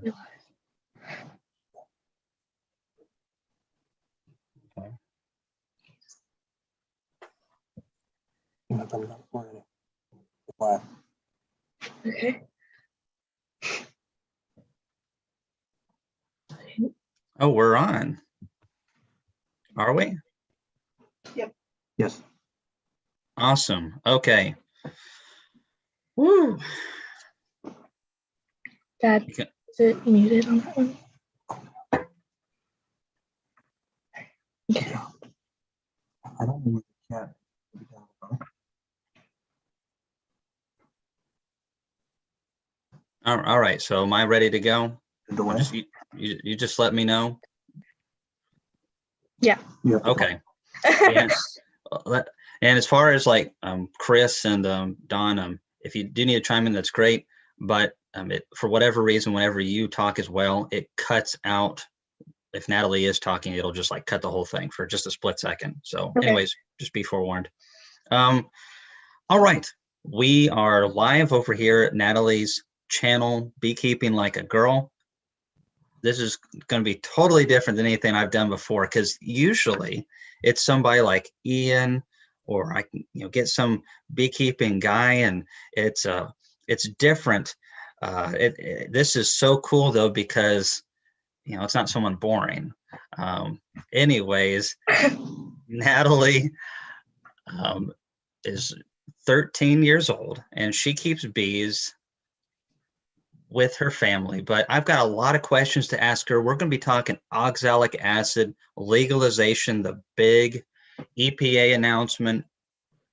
Okay. Oh, we're on. Are we? Yep. Yes. Awesome. Okay. Woo. Dad, Okay. is it muted on that one? Okay. I don't know what the cat. All right. So am I ready to go? The way? You just let me know. Yeah. Okay. And, and as far as like Chris and Don, if you do need to chime in, that's great. But for whatever reason, whenever you talk as well, it cuts out. If Natalie is talking, it'll just like cut the whole thing for just a split second. So Okay. anyways, just be forewarned. All right. We are live over here at Natalie's channel, Beekeeping Like a Girl. This is going to be totally different than anything I've done before, because usually it's somebody like Ian, or I can get some beekeeping guy, and it's different. This is so cool though, because it's not someone boring. Anyways, Natalie is 13 years old, and she keeps bees with her family. But I've got a lot of questions to ask her. We're going to be talking oxalic acid legalization, the big EPA announcement,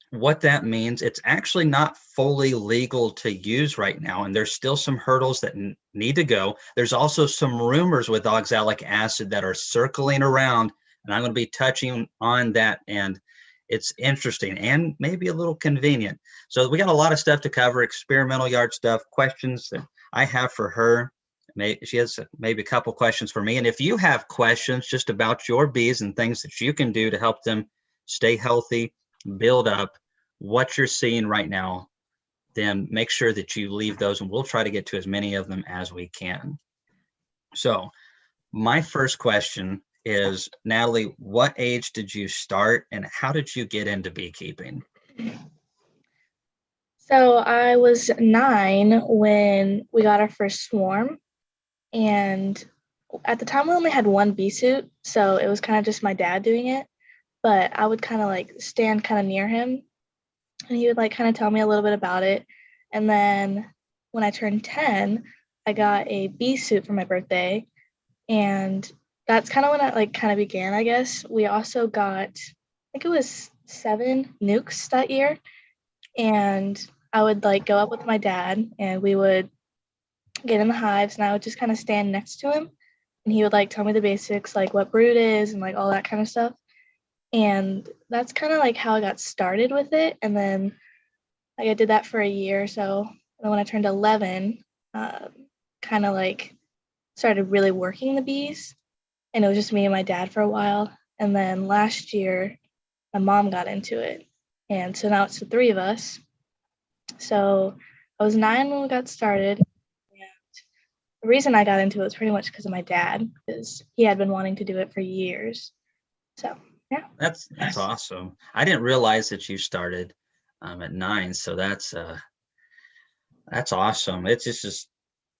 what that means. It's actually not fully legal to use right now, and there's still some hurdles that need to go. There's also some rumors with oxalic acid that are circling around, and I'm going to be touching on that, and it's interesting and maybe a little convenient. So we got a lot of stuff to cover, experimental yard stuff, questions that I have for her. She has maybe a couple questions for me. And if you have questions just about your bees and things that you can do to help them stay healthy, build up what you're seeing right now, then make sure that you leave those, and we'll try to get to as many of them as we can. So my first question is, Natalie, what age did you start, and how did you get into beekeeping? So I was 9 when we got our first swarm, and at the time we only had one bee suit, so it was kind of just my dad doing it. But I would kind of like stand kind of near him, and he would like kind of tell me a little bit about it. And then when I turned 10, I got a bee suit for my birthday, and that's kind of when I like kind of began, I guess. We also got, I think it was 7 nukes that year, and I would like go up with my dad, and we would get in the hives, and I would just kind of stand next to him, and he would like tell me the basics, like what brood is and like all that kind of stuff. And that's kind of like how I got started with it. And then like I did that for a year or so. And then when I turned 11, kind of like started really working the bees, and it was just me and my dad for a while. And then last year, my mom got into it, and so now it's the 3 of us. So I was 9 when we got started, and the reason I got into it was pretty much because of my dad, because he had been wanting to do it for years. So yeah. That's awesome. I didn't realize that you started at 9, so that's awesome. It's just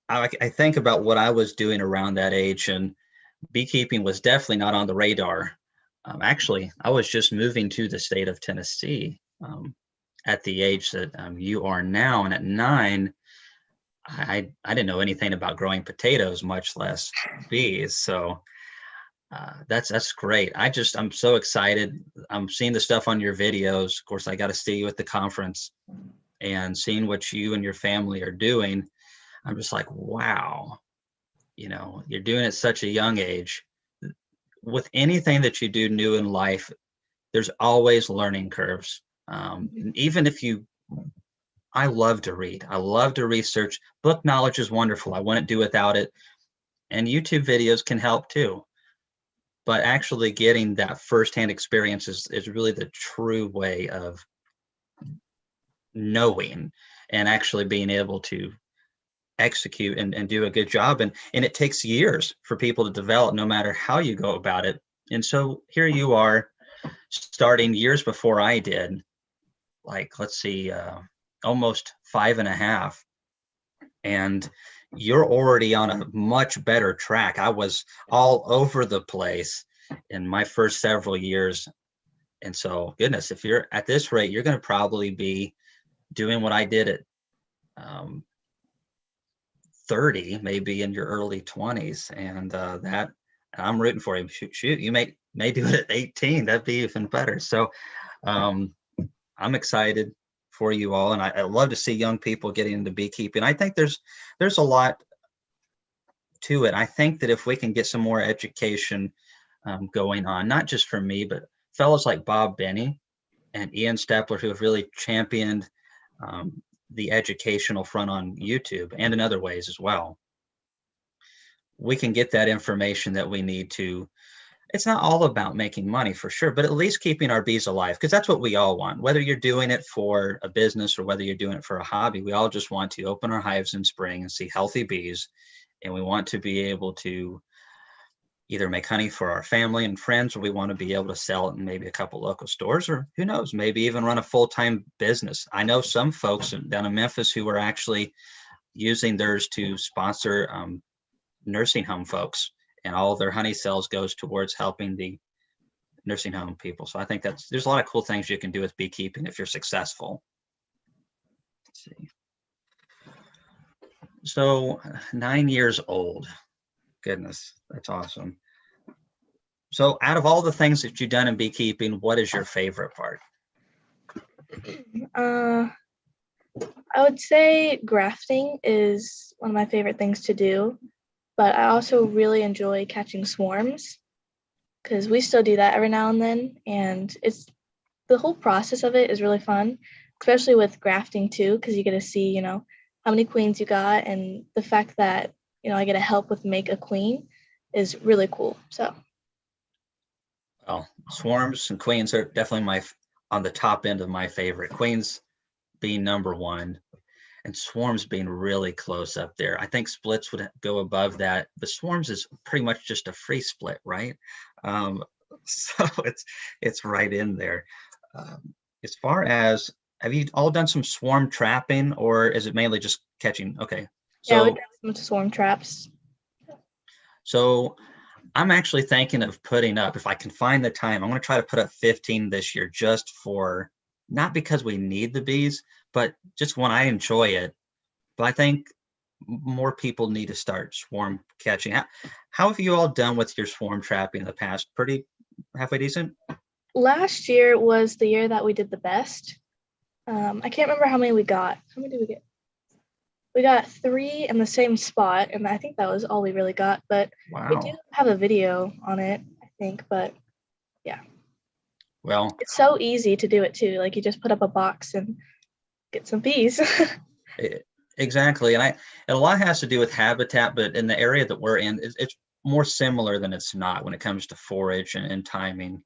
I think about what I was doing around that age, and beekeeping was definitely not on the radar. Actually, I was just moving to the state of Tennessee at the age that you are now, and at 9, I didn't know anything about growing potatoes, much less bees. So that's great. I'm so excited. I'm seeing the stuff on your videos. Of course, I got to see you at the conference, and seeing what you and your family are doing. I'm just like, wow, you're doing it at such a young age. With anything that you do new in life, there's always learning curves. Even if I love to read. I love to research. Book knowledge is wonderful. I wouldn't do without it. And YouTube videos can help too. But actually getting that firsthand experience is really the true way of knowing and actually being able to execute and do a good job. And it takes years for people to develop, no matter how you go about it. And so here you are, starting years before I did, like, let's see, almost 5.5. And you're already on a much better track. I was all over the place in my first several years. And so, goodness, if you're at this rate, you're going to probably be doing what I did at um, 30, maybe in your early 20s. And that I'm rooting for you. Shoot, you may do it at 18. That'd be even better. So um, I'm excited for you all, and I love to see young people getting into beekeeping. I think there's a lot to it. I think that if we can get some more education going on, not just for me, but fellows like Bob Benny and Ian Stepler, who have really championed the educational front on YouTube and in other ways as well, we can get that information that we need to. It's not all about making money for sure, but at least keeping our bees alive, because that's what we all want. Whether you're doing it for a business or whether you're doing it for a hobby, we all just want to open our hives in spring and see healthy bees. And we want to be able to either make honey for our family and friends, or we want to be able to sell it in maybe a couple local stores, or who knows, maybe even run a full-time business. I know some folks down in Memphis who are actually using theirs to sponsor nursing home folks, and all their honey sales goes towards helping the nursing home people. So I think there's a lot of cool things you can do with beekeeping if you're successful. Let's see. So 9 years old. Goodness, that's awesome. So out of all the things that you've done in beekeeping, what is your favorite part? I would say grafting is one of my favorite things to do, but I also really enjoy catching swarms because we still do that every now and then, and the whole process of it is really fun, especially with grafting too, because you get to see, how many queens you got, and the fact that, I get to help with make a queen is really cool. So. Well, swarms and queens are definitely on the top end of my favorite. Queens being number one, and swarms being really close up there. I think splits would go above that. The swarms is pretty much just a free split, right? So it's right in there. As far as, have you all done some swarm trapping, or is it mainly just catching? Okay, Yeah, we've so done some swarm traps. so I'm actually thinking of putting up, if I can find the time, I'm going to try to put up 15 this year, just for, not because we need the bees, but just when I enjoy it. But I think more people need to start swarm catching. How have you all done with your swarm trapping in the past? Pretty halfway decent? Last year was the year that we did the best. I can't remember how many we got. How many did we get? We got 3 in the same spot, and I think that was all we really got. But we do Wow. have a video on it, I think. But yeah, Well, it's so easy to do it too. Like, you just put up a box and get some bees. exactly. And a lot has to do with habitat, but in the area that we're in, it's more similar than it's not when it comes to forage and timing.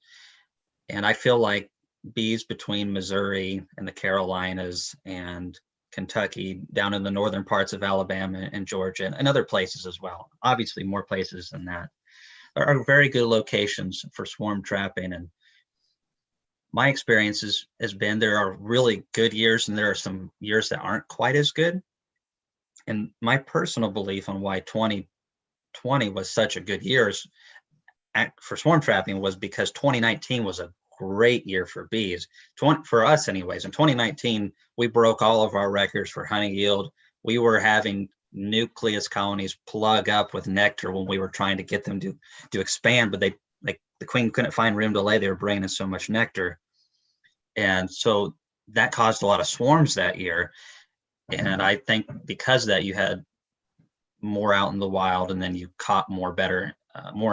And I feel like bees between Missouri and the Carolinas and Kentucky, down in the northern parts of Alabama and Georgia and other places as well, obviously more places than that, are very good locations for swarm trapping. And my experience has been, there are really good years and there are some years that aren't quite as good. And my personal belief on why 2020 was such a good year for swarm trapping was because 2019 was a great year for bees, for us anyways. In 2019, we broke all of our records for honey yield. We were having nucleus colonies plug up with nectar when we were trying to get them to expand, but the queen couldn't find room to lay. They were bringing in so much nectar. And so that caused a lot of swarms that year. And I think because of that, you had more out in the wild, and then you caught more in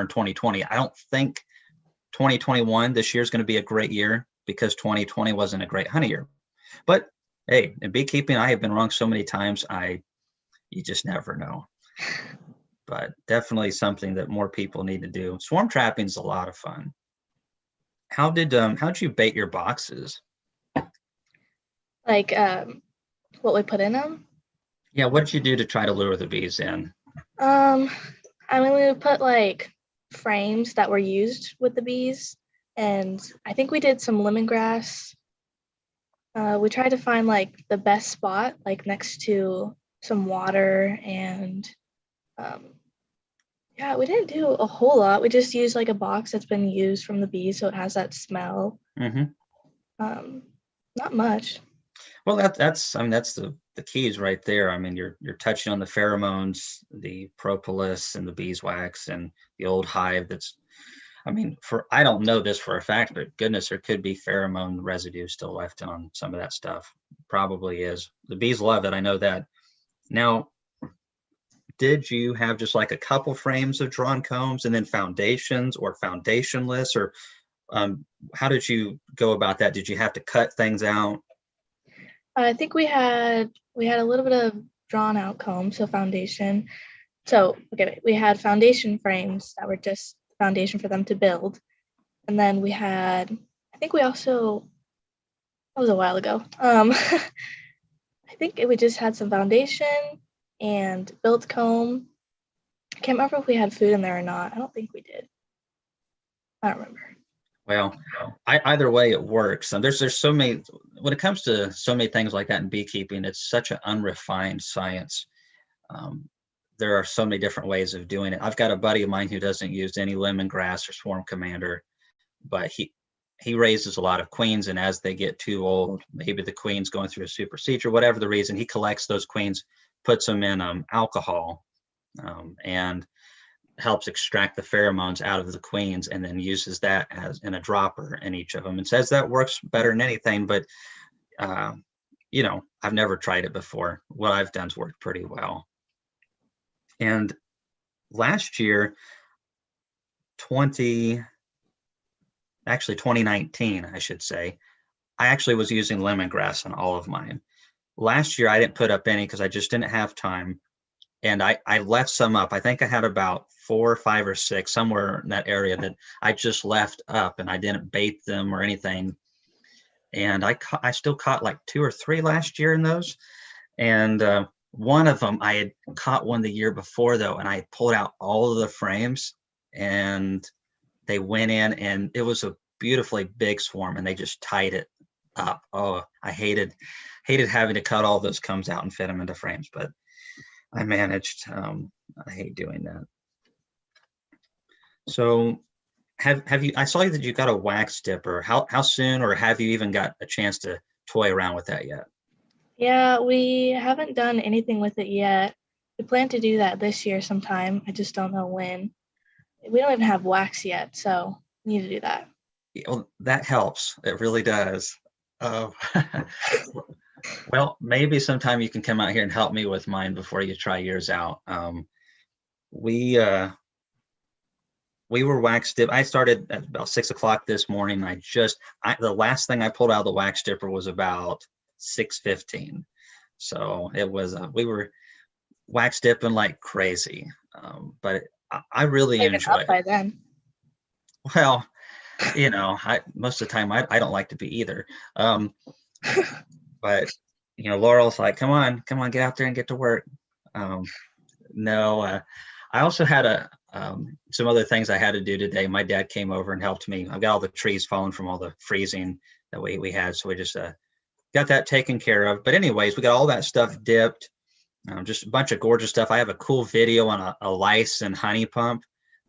2020. I don't think 2021, this year, is going to be a great year because 2020 wasn't a great honey year. But hey, in beekeeping, I have been wrong so many times. You just never know. But definitely something that more people need to do. Swarm trapping is a lot of fun. How'd you bait your boxes? Like, what we put in them? Yeah, what did you do to try to lure the bees in? Um, I mean, we would put like frames that were used with the bees, and I think we did some lemongrass. We tried to find like the best spot, like next to some water, and um, yeah, we didn't do a whole lot. We just used like a box that's been used from the bees, so it has that smell. Hmm. Um, Not much. Well, that's I mean that's the keys right there. I mean you're touching on the pheromones, the propolis and the beeswax and the old hive. That's I mean for I don't know this for a fact, but goodness, there could be pheromone residue still left on some of that stuff. Probably is. The bees love it. I know that. Now, did you have just like a couple frames of drawn combs and then foundations or foundationless, or how did you go about that? Did you have to cut things out? I think we had a little bit of drawn out comb, so foundation. So okay, we had foundation frames that were just foundation for them to build, and then we had. I think we also that was a while ago. I think we just had some foundation and built comb. I can't remember if we had food in there or not. I don't think we did. I don't remember. Well, either way, it works. And there's so many when it comes to so many things like that in beekeeping. It's such an unrefined science. Um, there are so many different ways of doing it. I've got a buddy of mine who doesn't use any lemongrass or swarm commander, but he raises a lot of queens, and as they get too old, maybe the queen's going through a supersedure, whatever the reason, he collects those queens, puts them in alcohol, and helps extract the pheromones out of the queens, and then uses that as in a dropper in each of them, and says that works better than anything. But uh, I've never tried it before. What I've done's worked pretty well. And last year, 2019, I should say, I actually was using lemongrass on all of mine. Last year, I didn't put up any because I just didn't have time. And I left some up. I think I had about 4 or 5 or 6 somewhere in that area that I just left up, and I didn't bait them or anything. And I still caught like 2 or 3 last year in those. And one of them, I had caught one the year before though, and I pulled out all of the frames, and they went in, and it was a beautifully big swarm, and they just tied it up. Oh, I hated having to cut all those combs out and fit them into frames, but I managed. I hate doing that. So have you? I saw that you got a wax dipper. How soon, or have you even got a chance to toy around with that yet? Yeah, we haven't done anything with it yet. We plan to do that this year sometime. I just don't know when. We don't even have wax yet, so we need to do that. Well, that helps. It really does. Uh, well, maybe sometime you can come out here and help me with mine before you try yours out. We uh, we were wax dip. I started at about 6 o'clock this morning. The last thing I pulled out of the wax dipper was about 6:15. So it was we were wax dipping like crazy. But I really Even enjoy up it. by then. Well, I most of the time I don't like to be either. But Laurel's like, come on, get out there and get to work. Um, no, I also had some other things I had to do today. My dad came over and helped me. I've got all the trees falling from all the freezing that we had, so we just got that taken care of. But anyways, we got all that stuff dipped. Just a bunch of gorgeous stuff. I have a cool video on a lice and honey pump.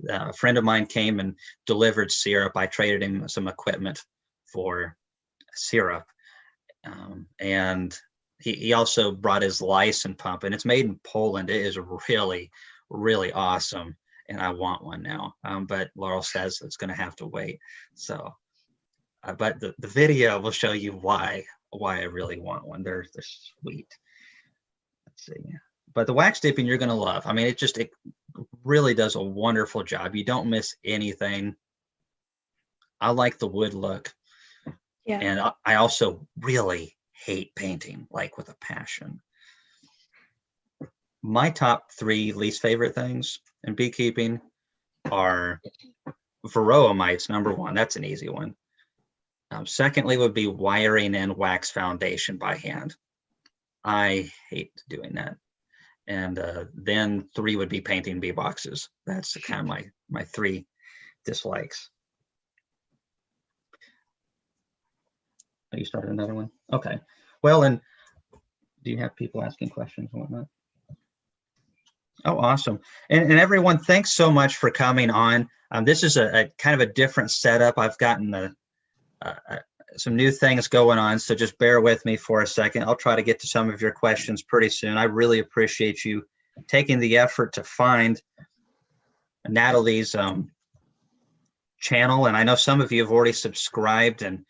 A friend of mine came and delivered syrup. I traded him some equipment for syrup. And he also brought his lice and pump, and it's made in Poland. It is really, really awesome. And I want one now. But Laurel says it's going to have to wait. So, but the video will show you why I really want one. They're sweet. Let's see. But the wax dipping you're going to love. I mean, it really does a wonderful job. You don't miss anything. I like the wood look. Yeah. And I also really hate painting, like with a passion. My top 3 least favorite things in beekeeping are varroa mites, number 1. That's an easy one. Secondly would be wiring in wax foundation by hand. I hate doing that. and then 3 would be painting bee boxes. That's kind of my 3 dislikes. Oh, you started another one? Okay. Well, and do you have people asking questions and whatnot? Oh, awesome. And everyone, thanks so much for coming on. This is a kind of a different setup. I've gotten some new things going on, so just bear with me for a second. I'll try to get to some of your questions pretty soon. I really appreciate you taking the effort to find Natalie's channel. And I know some of you have already subscribed, and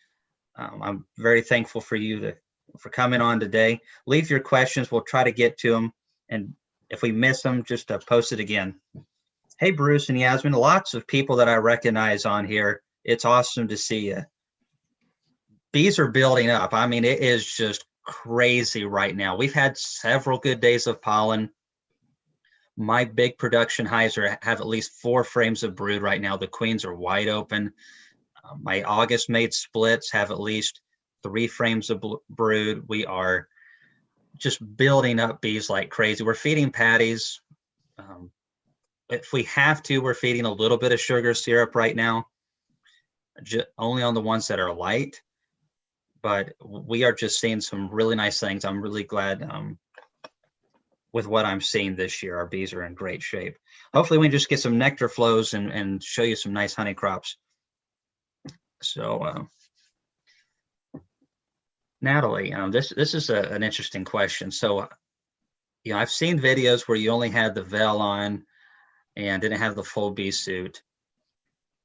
I'm very thankful for you for coming on today. Leave your questions. We'll try to get to them. And if we miss them, just post it again. Hey, Bruce and Yasmin, lots of people that I recognize on here. It's awesome to see you. Bees are building up. I mean, it is just crazy right now. We've had several good days of pollen. My big production hives have at least 4 frames of brood right now. The queens are wide open. My August made splits have at least 3 frames of brood. We are just building up bees like crazy. We're feeding patties. If we have to, we're feeding a little bit of sugar syrup right now, only on the ones that are light. But we are just seeing some really nice things. I'm really glad with what I'm seeing this year. Our bees are in great shape. Hopefully we can just get some nectar flows and show you some nice honey crops. So Natalie, this is an interesting question. So, I've seen videos where you only had the veil on and didn't have the full bee suit.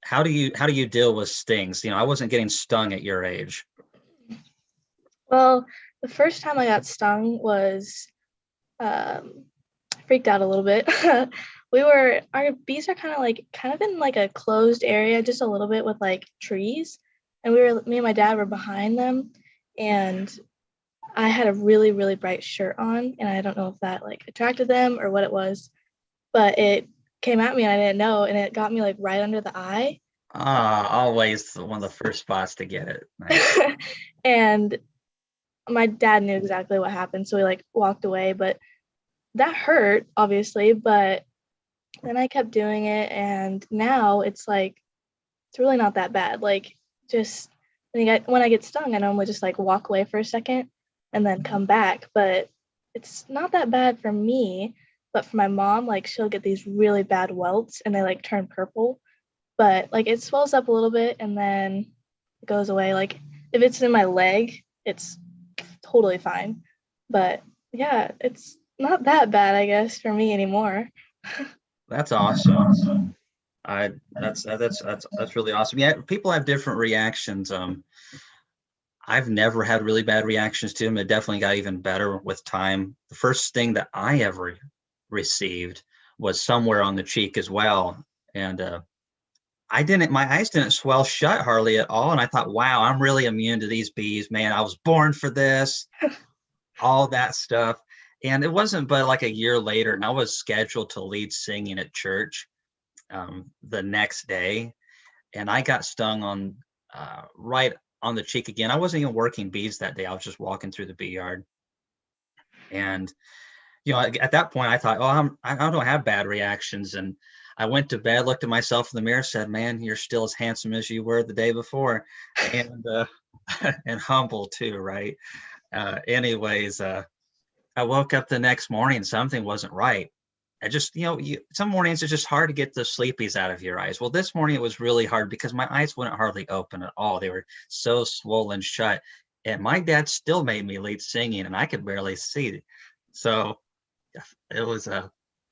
How do you deal with stings? I wasn't getting stung at your age. Well, the first time I got stung was freaked out a little bit. Our bees are kind of in like a closed area, just a little bit with like trees. And me and my dad were behind them, and I had a really, really bright shirt on, and I don't know if that like attracted them or what it was, but it came at me and I didn't know, and it got me like right under the eye. Always one of the first spots to get it. Nice. And my dad knew exactly what happened, so he like walked away, but that hurt obviously. But then I kept doing it, and now it's really not that bad. Like, just when I get stung, I normally just like walk away for a second and then come back, but it's not that bad for me. But for my mom, like, she'll get these really bad welts and they like turn purple, but like it swells up a little bit and then it goes away. Like, if it's in my leg, it's totally fine. But yeah, it's not that bad, I guess, for me anymore. That's awesome. That's really awesome. Yeah, people have different reactions. I've never had really bad reactions to them. It definitely got even better with time. The first sting that I ever received was somewhere on the cheek as well, and my eyes didn't swell shut hardly at all. And I thought, wow, I'm really immune to these bees, man. I was born for this, all that stuff. And it wasn't but like a year later, and I was scheduled to lead singing at church the next day, and I got stung on right on the cheek again. I wasn't even working bees that day. I was just walking through the bee yard. And, at that point I thought, oh, I don't have bad reactions. And I went to bed, looked at myself in the mirror, said, man, you're still as handsome as you were the day before. And, and humble too, right? Anyways, I woke up the next morning, something wasn't right. I just, some mornings it's just hard to get the sleepies out of your eyes. Well, this morning it was really hard because my eyes wouldn't hardly open at all. They were so swollen shut. And my dad still made me lead singing, and I could barely see. So it was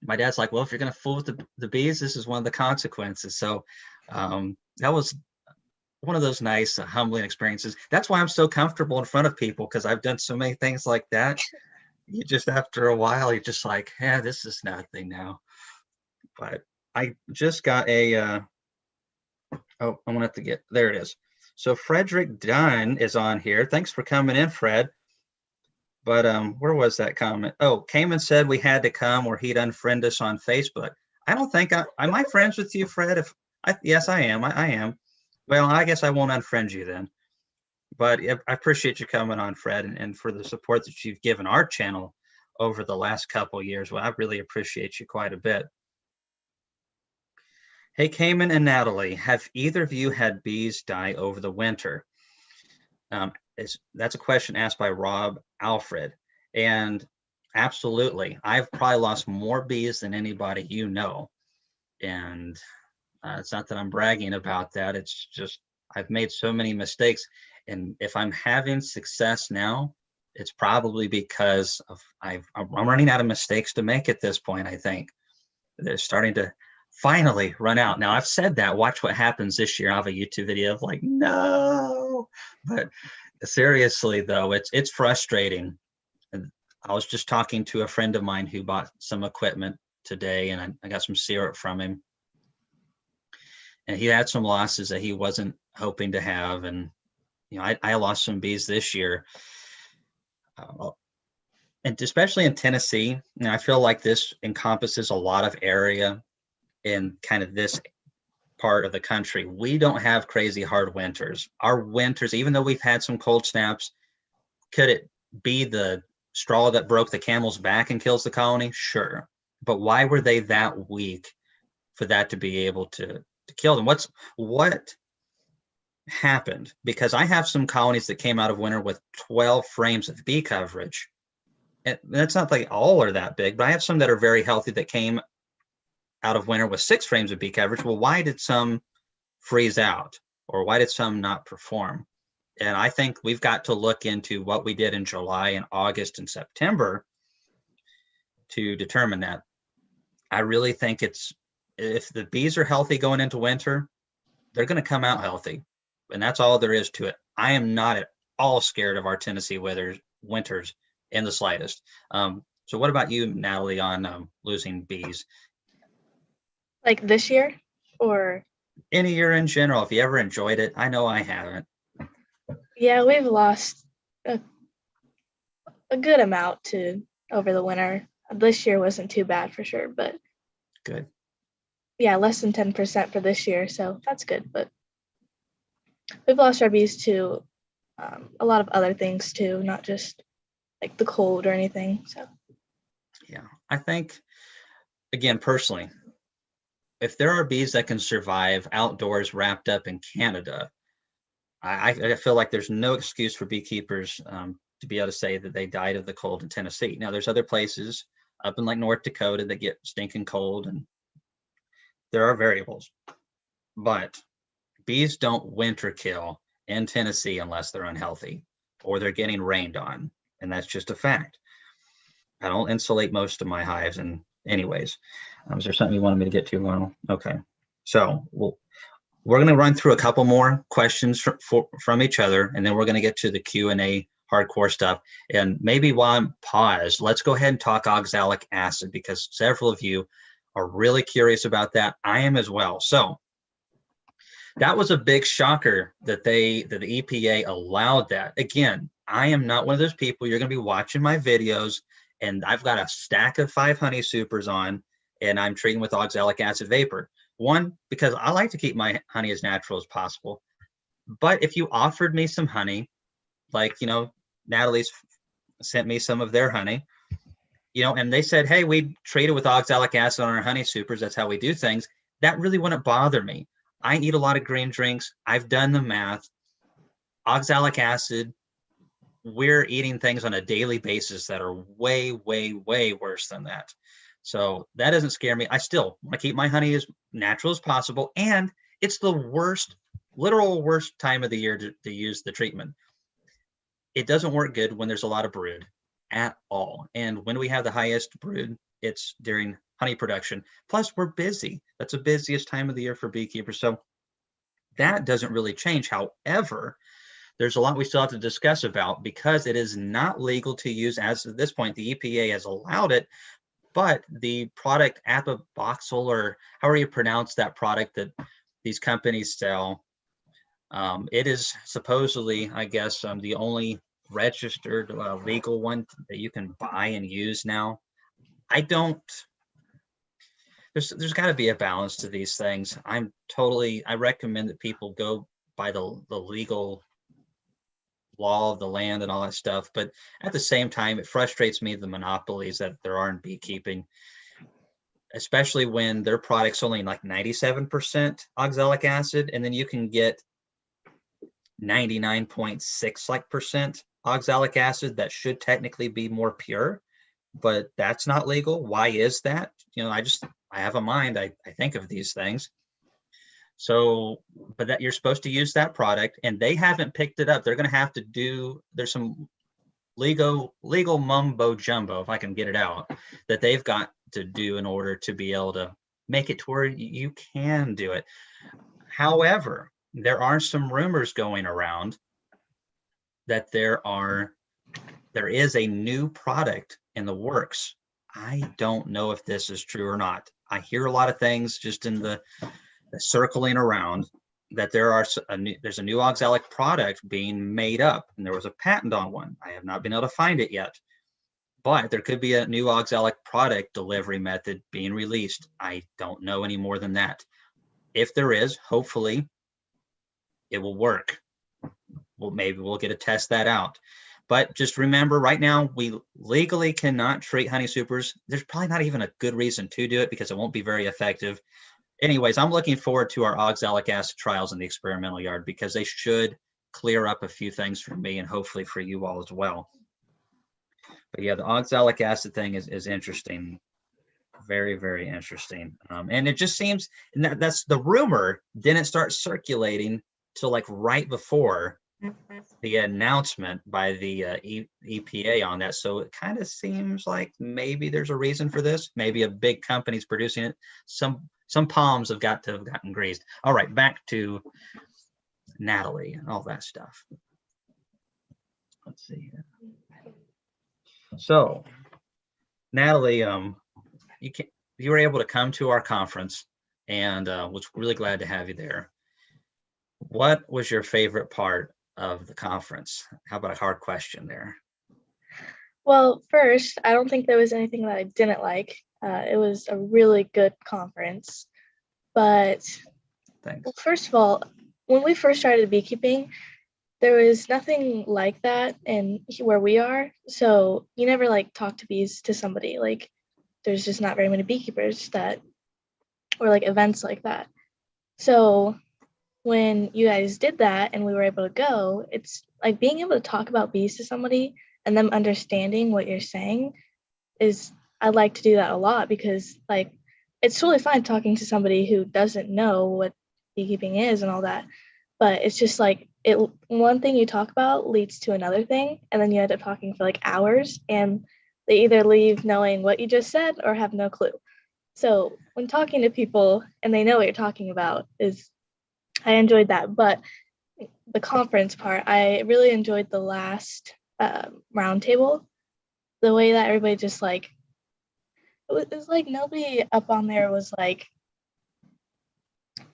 my dad's like, well, if you're going to fool with the bees, this is one of the consequences. So that was one of those nice, humbling experiences. That's why I'm so comfortable in front of people, because I've done so many things like that. You just, after a while, you're just like, yeah, this is nothing now. But I just got I'm gonna have to get, there it is. So Frederick Dunn is on here. Thanks for coming in, Fred. But where was that comment? Oh, Kamon said we had to come or he'd unfriend us on Facebook. I don't think am I friends with you, Fred? Yes, I am. I am. Well, I guess I won't unfriend you then. But I appreciate you coming on, Fred, and for the support that you've given our channel over the last couple years. Well, I really appreciate you quite a bit. Hey, Kamon and Natalie, have either of you had bees die over the winter? That's a question asked by Rob Alfred. And absolutely, I've probably lost more bees than anybody you know. And it's not that I'm bragging about that. It's just I've made so many mistakes. And if I'm having success now, it's probably because I'm running out of mistakes to make at this point, I think. They're starting to finally run out. Now, I've said that. Watch what happens this year. I have a YouTube video of like, no. But seriously, though, it's frustrating. And I was just talking to a friend of mine who bought some equipment today, and I got some syrup from him. And he had some losses that he wasn't hoping to have. And, I lost some bees this year. And especially in Tennessee, I feel like this encompasses a lot of area in kind of this part of the country. We don't have crazy hard winters. Our winters, even though we've had some cold snaps, could it be the straw that broke the camel's back and kills the colony? Sure. But why were they that weak for that to be able to kill them? What happened? Because I have some colonies that came out of winter with 12 frames of bee coverage. And that's not like all are that big, but I have some that are very healthy that came out of winter with 6 frames of bee coverage. Well, why did some freeze out, or why did some not perform? And I think we've got to look into what we did in July and August and September to determine that. I really think if the bees are healthy going into winter, they're going to come out healthy. And that's all there is to it. I am not at all scared of our Tennessee winters in the slightest. So what about you, Natalie, on losing bees? Like this year or? Any year in general, if you ever enjoyed it. I know I haven't. Yeah, we've lost a good amount over the winter. This year wasn't too bad for sure, but good. Yeah, less than 10% for this year, so that's good. But we've lost our bees to a lot of other things too, not just like the cold or anything. So yeah, I think, again, personally, if there are bees that can survive outdoors wrapped up in Canada, I feel like there's no excuse for beekeepers to be able to say that they died of the cold in Tennessee. Now, there's other places up in like North Dakota that get stinking cold, and there are variables. But bees don't winter kill in Tennessee unless they're unhealthy or they're getting rained on, and that's just a fact. I don't insulate most of my hives, and anyways, is there something you wanted me to get to, Ronald? Okay, so we're going to run through a couple more questions from each other, and then we're going to get to the Q&A hardcore stuff. And maybe while I'm paused, let's go ahead and talk oxalic acid, because several of you are really curious about that. I am as well. So that was a big shocker that the EPA allowed that. Again, I am not one of those people. You're going to be watching my videos, and I've got a stack of 5 honey supers on, and I'm treating with oxalic acid vapor. One, because I like to keep my honey as natural as possible. But if you offered me some honey, like, Natalie's sent me some of their honey, and they said, hey, we treat it with oxalic acid on our honey supers. That's how we do things. That really wouldn't bother me. I eat a lot of green drinks. I've done the math. Oxalic acid, we're eating things on a daily basis that are way, way, way worse than that. So that doesn't scare me. I still want to keep my honey as natural as possible. And it's the literal worst time of the year to use the treatment. It doesn't work good when there's a lot of brood at all. And when we have the highest brood, it's during honey production. Plus, we're busy. That's the busiest time of the year for beekeepers. So that doesn't really change. However, there's a lot we still have to discuss about, because it is not legal to use as of this point. The EPA has allowed it, but the product Apiboxyl, or however you pronounce that product that these companies sell, it is supposedly, I guess, the only registered legal one that you can buy and use now. There's got to be a balance to these things. I recommend that people go by the legal law of the land and all that stuff. But at the same time, it frustrates me the monopolies that there are in beekeeping, especially when their product's only like 97% oxalic acid, and then you can get 99.6 like percent oxalic acid that should technically be more pure, but that's not legal. Why is that? I have a mind. I think of these things. So, but that you're supposed to use that product, and they haven't picked it up. They're going to have to do, there's some legal mumbo jumbo, if I can get it out, that they've got to do in order to be able to make it to where you can do it. However, there are some rumors going around that there is a new product in the works. I don't know if this is true or not. I hear a lot of things just in the circling around that there's a new oxalic product being made up, and there was a patent on one. I have not been able to find it yet, but there could be a new oxalic product delivery method being released. I don't know any more than that. If there is, hopefully it will work. Well, maybe we'll get to test that out. But just remember, right now, we legally cannot treat honey supers. There's probably not even a good reason to do it because it won't be very effective. Anyways, I'm looking forward to our oxalic acid trials in the experimental yard because they should clear up a few things for me and hopefully for you all as well. But yeah, the oxalic acid thing is interesting. Very, very interesting. And it just seems, and that's the rumor, didn't start circulating till like right before the announcement by the EPA on that. So it kind of seems like maybe there's a reason for this. Maybe a big company's producing it. Some palms have got to have gotten greased. All right, back to Natalie and all that stuff. Let's see here. So, Natalie, you were able to come to our conference, and was really glad to have you there. What was your favorite part of the conference? How about a hard question there? Well, first, I don't think there was anything that I didn't like. It was a really good conference. But Thanks. Well, first of all, when we first started beekeeping, there was nothing like that in where we are. So you never like talk to bees to somebody. Like there's just not very many beekeepers that, or like events like that. So when you guys did that and we were able to go, it's like being able to talk about bees to somebody and them understanding what you're saying is, I like to do that a lot because like it's totally fine talking to somebody who doesn't know what beekeeping is and all that, but it's just like one thing you talk about leads to another thing, and then you end up talking for like hours, and they either leave knowing what you just said or have no clue. So when talking to people and they know what you're talking about, I enjoyed that. But the conference part, I really enjoyed the last roundtable. The way that everybody just like, it was like nobody up on there was like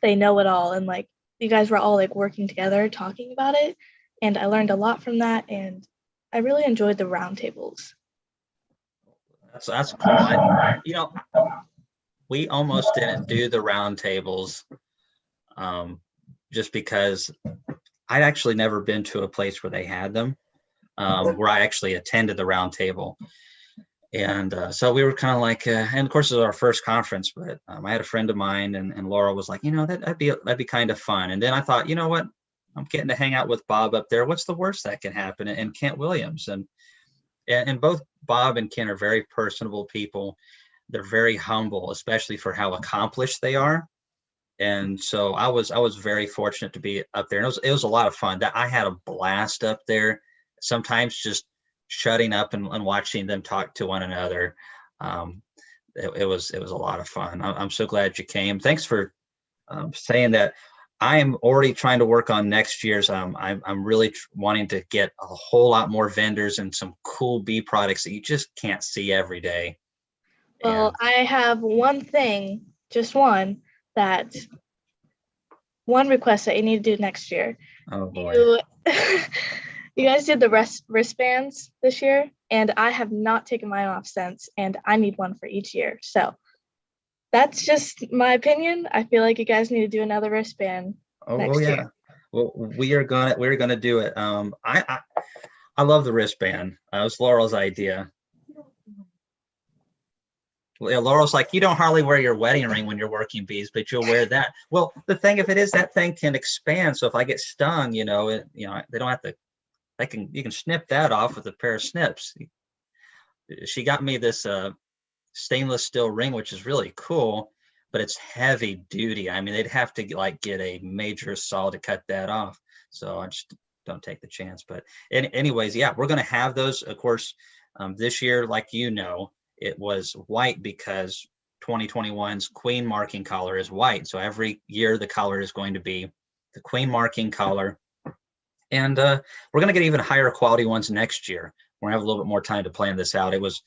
they know it all, and like you guys were all like working together talking about it, and I learned a lot from that, and I really enjoyed the roundtables. That's cool. We almost didn't do the roundtables just because I'd actually never been to a place where they had them, where I actually attended the roundtable. And so we were kind of like, and of course it was our first conference, but I had a friend of mine, and Laura was like, that'd be kind of fun. And then I thought, you know what, I'm getting to hang out with Bob up there. What's the worst that can happen? And Kent Williams, and both Bob and Kent are very personable people. They're very humble, especially for how accomplished they are. And so I was very fortunate to be up there, and it was a lot of fun. That I had a blast up there. Sometimes just shutting up and watching them talk to one another. It was a lot of fun. I'm so glad you came. Thanks for saying that. I am already trying to work on next year's. I'm really wanting to get a whole lot more vendors and some cool bee products that you just can't see every day. Well, I have one thing, just one request that you need to do next year. Oh boy. You guys did the wristbands this year, and I have not taken mine off since, and I need one for each year. So that's just my opinion. I feel like you guys need to do another wristband next year. Well, we're gonna do it. I love the wristband. It was Laurel's idea. Well, yeah, Laurel's like, you don't hardly wear your wedding ring when you're working bees, but you'll wear that. Well, the thing of it is that thing can expand. So if I get stung, they don't have to. You can snip that off with a pair of snips. She got me this stainless steel ring, which is really cool, but it's heavy duty. I mean, they'd have to get a major saw to cut that off. So I just don't take the chance. But anyways, yeah, we're going to have those. Of course, this year, like it was white because 2021's queen marking collar is white. So every year the collar is going to be the queen marking collar. And we're going to get even higher quality ones next year. We're going to have a little bit more time to plan this out. It was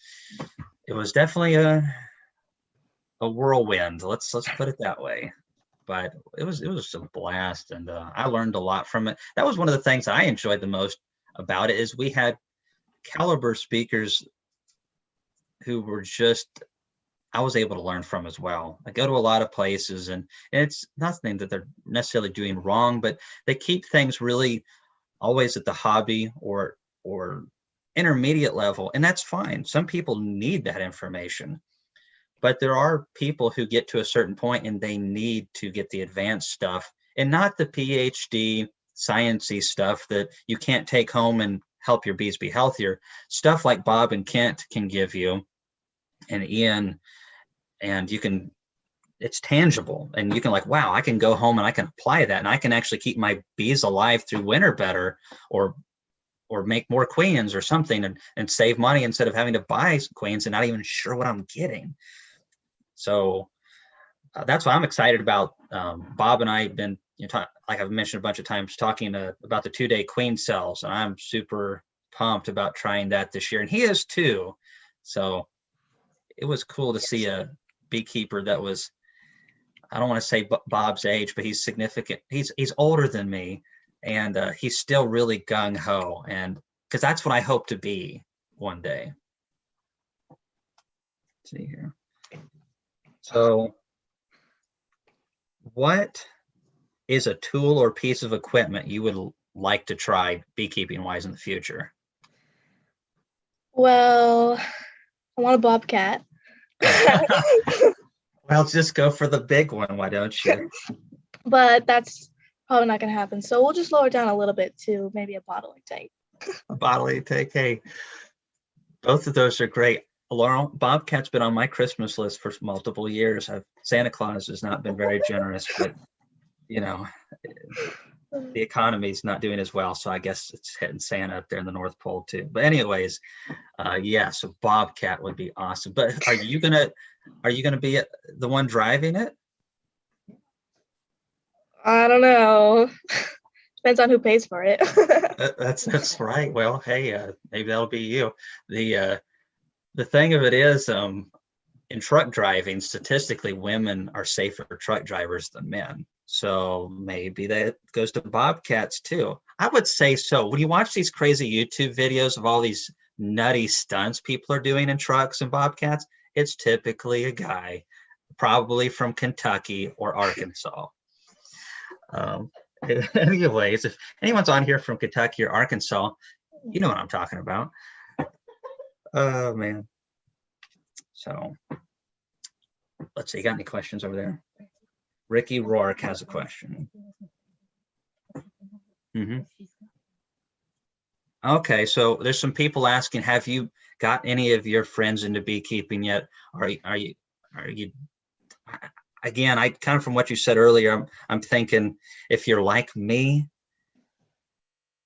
definitely a whirlwind. Let's put it that way. But it was a blast, and I learned a lot from it. That was one of the things I enjoyed the most about it is we had caliber speakers who were I was able to learn from as well. I go to a lot of places, and it's nothing that they're necessarily doing wrong, but they keep things really always at the hobby or intermediate level, and that's fine. Some people need that information, but there are people who get to a certain point and they need to get the advanced stuff and not the PhD sciencey stuff that you can't take home and help your bees be healthier. Stuff like Bob and Kent can give you, and Ian, and it's tangible, and you can wow, I can go home and I can apply that, and I can actually keep my bees alive through winter better, or make more queens or something, and save money instead of having to buy queens and not even sure what I'm getting. So that's what I'm excited about. Bob and I have been, like I've mentioned a bunch of times, talking about the 2-day queen cells, and I'm super pumped about trying that this year, and he is too. So it was cool to see a beekeeper that was, I don't want to say Bob's age, but he's significant. He's older than me, and he's still really gung-ho, and because that's what I hope to be one day. Let's see here. So what is a tool or piece of equipment you would like to try beekeeping wise in the future? Well, I want a Bobcat. Well, just go for the big one, why don't you? But that's probably not going to happen. So we'll just lower it down a little bit to maybe a bottling tank. A bottling tank, hey. Both of those are great. Laurel, Bobcat's been on my Christmas list for multiple years. Santa Claus has not been very generous, but the economy's not doing as well, so I guess it's hitting Santa up there in the North Pole too. But anyways, yeah, so Bobcat would be awesome. But are you gonna be the one driving it? I don't know. Depends on who pays for it. That's right. Well, hey, maybe that'll be you. The thing of it is, in truck driving, statistically, women are safer truck drivers than men. So maybe that goes to Bobcats too. I would say so. When you watch these crazy YouTube videos of all these nutty stunts people are doing in trucks and Bobcats, it's typically a guy, probably from Kentucky or Arkansas. Anyways, if anyone's on here from Kentucky or Arkansas, you know what I'm talking about. Oh, man. So let's see. You got any questions over there? Ricky Rourke has a question. Okay, so there's some people asking, have you got any of your friends into beekeeping yet? Are you again, I kind of, from what you said earlier, I'm thinking if you're like me,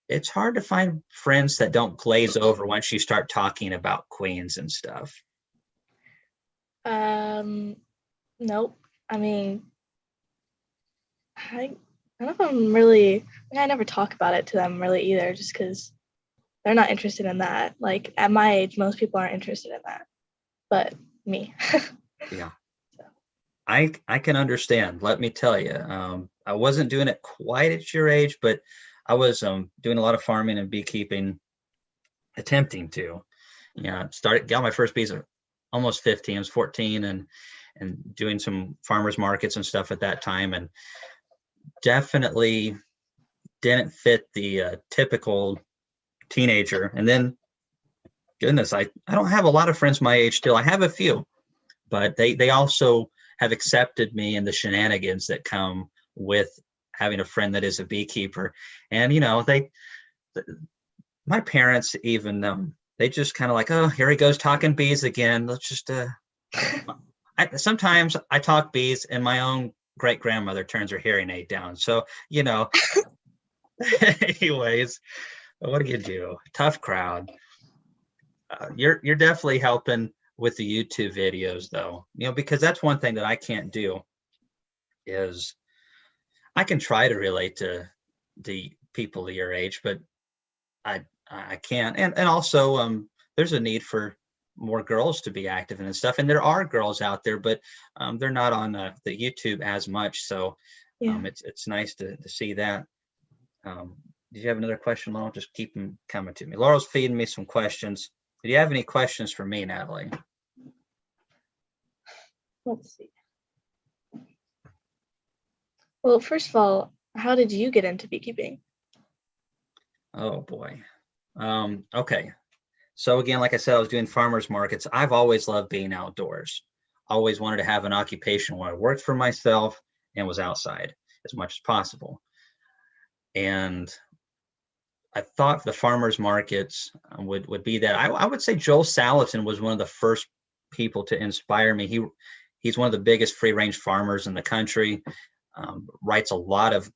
it's hard to find friends that don't glaze over once you start talking about queens and stuff. Nope. I mean, I don't know if I'm really, I never talk about it to them really either, just because they're not interested in that. Like at my age, most people aren't interested in that, but me. Yeah. So. I can understand. Let me tell you, I wasn't doing it quite at your age, but I was doing a lot of farming and beekeeping, attempting to. Got my first bees at almost 15. I was 14, and doing some farmers markets and stuff at that time, and definitely didn't fit the typical teenager. And then, goodness, I don't have a lot of friends my age still. I have a few, but they also have accepted me and the shenanigans that come with having a friend that is a beekeeper. And, my parents even, they just kind of like, oh, here he goes talking bees again. Let's just, sometimes I talk bees and my own great grandmother turns her hearing aid down. So, anyways, what do you do? Tough crowd. You're definitely helping with the YouTube videos though, because that's one thing that I can't do is I can try to relate to the people of your age, but I can't. And also there's a need for more girls to be active and stuff. And there are girls out there, but they're not on the YouTube as much. So Yeah. it's nice to see that. Did you have another question, Laurel? Just keep them coming to me. Laurel's feeding me some questions. Do you have any questions for me, Natalie? Let's see. Well, first of all, how did you get into beekeeping? Oh boy. Okay. So again, like I said, I was doing farmers markets. I've always loved being outdoors. Always wanted to have an occupation where I worked for myself and was outside as much as possible. And I thought the farmers markets would be that. I would say Joel Salatin was one of the first people to inspire me. He's one of the biggest free range farmers in the country. Writes a lot of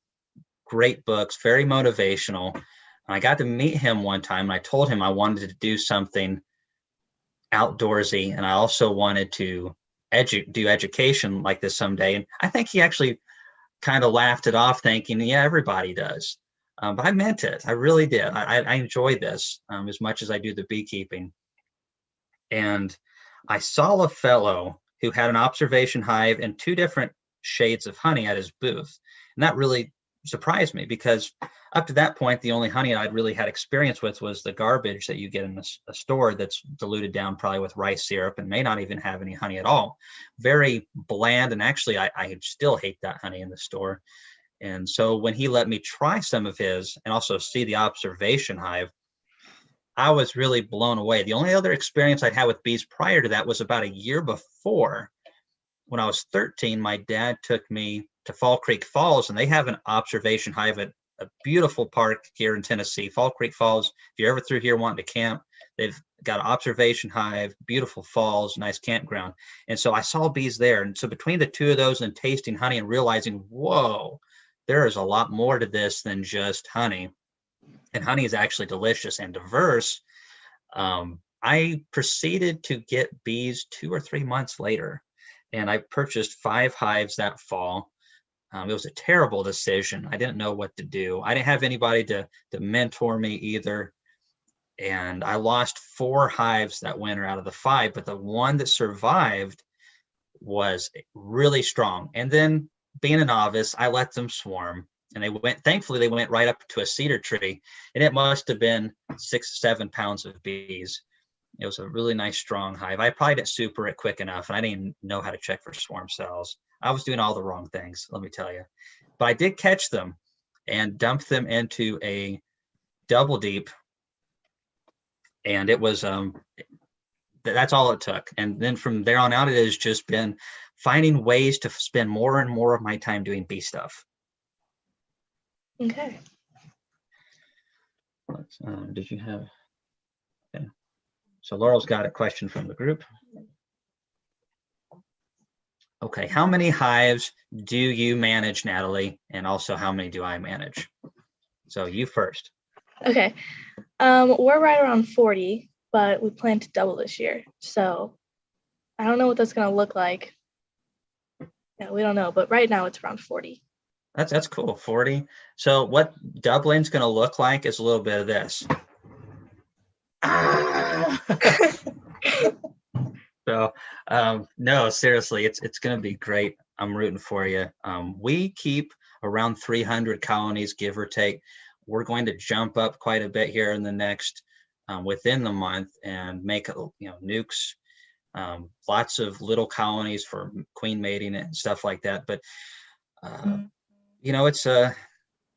great books, very motivational. I got to meet him one time and I told him I wanted to do something outdoorsy and I also wanted to do education like this someday. And I think he actually kind of laughed it off thinking, yeah, everybody does. But I meant it. I really did. I enjoy this as much as I do the beekeeping. And I saw a fellow who had an observation hive and 2 different shades of honey at his booth. And that really surprised me because up to that point, the only honey I'd really had experience with was the garbage that you get in a store that's diluted down probably with rice syrup and may not even have any honey at all. Very bland. And actually, I still hate that honey in the store. And so when he let me try some of his and also see the observation hive, I was really blown away. The only other experience I'd had with bees prior to that was about a year before. When I was 13, my dad took me to Fall Creek Falls, and they have an observation hive at a beautiful park here in Tennessee, Fall Creek Falls. If you're ever through here wanting to camp, they've got an observation hive, beautiful falls, nice campground. And so I saw bees there. And so between the 2 of those and tasting honey and realizing, whoa, there is a lot more to this than just honey. And honey is actually delicious and diverse. I proceeded to get bees 2 or 3 months later, and I purchased 5 hives that fall. It was a terrible decision. I didn't know what to do. I didn't have anybody to mentor me either. And I lost 4 hives that winter out of the 5, but the one that survived was really strong. And then being a novice, I let them swarm. And thankfully, they went right up to a cedar tree. And it must have been 6, 7 pounds of bees. It was a really nice, strong hive. I probably didn't super it quick enough, and I didn't even know how to check for swarm cells. I was doing all the wrong things, let me tell you. But I did catch them and dump them into a double deep. And it was, that's all it took. And then from there on out, it has just been finding ways to spend more and more of my time doing bee stuff. Okay. Did you have? Okay. So Laurel's got a question from the group. Okay, how many hives do you manage, Natalie? And also, how many do I manage? So you first. Okay. We're right around 40, but we plan to double this year. So I don't know what that's going to look like. Yeah, we don't know, but right now it's around 40. That's cool, 40. So what doubling's going to look like is a little bit of this. So no, seriously, it's going to be great. I'm rooting for you. We keep around 300 colonies, give or take. We're going to jump up quite a bit here in the next within the month and make nukes, lots of little colonies for queen mating and stuff like that. But it's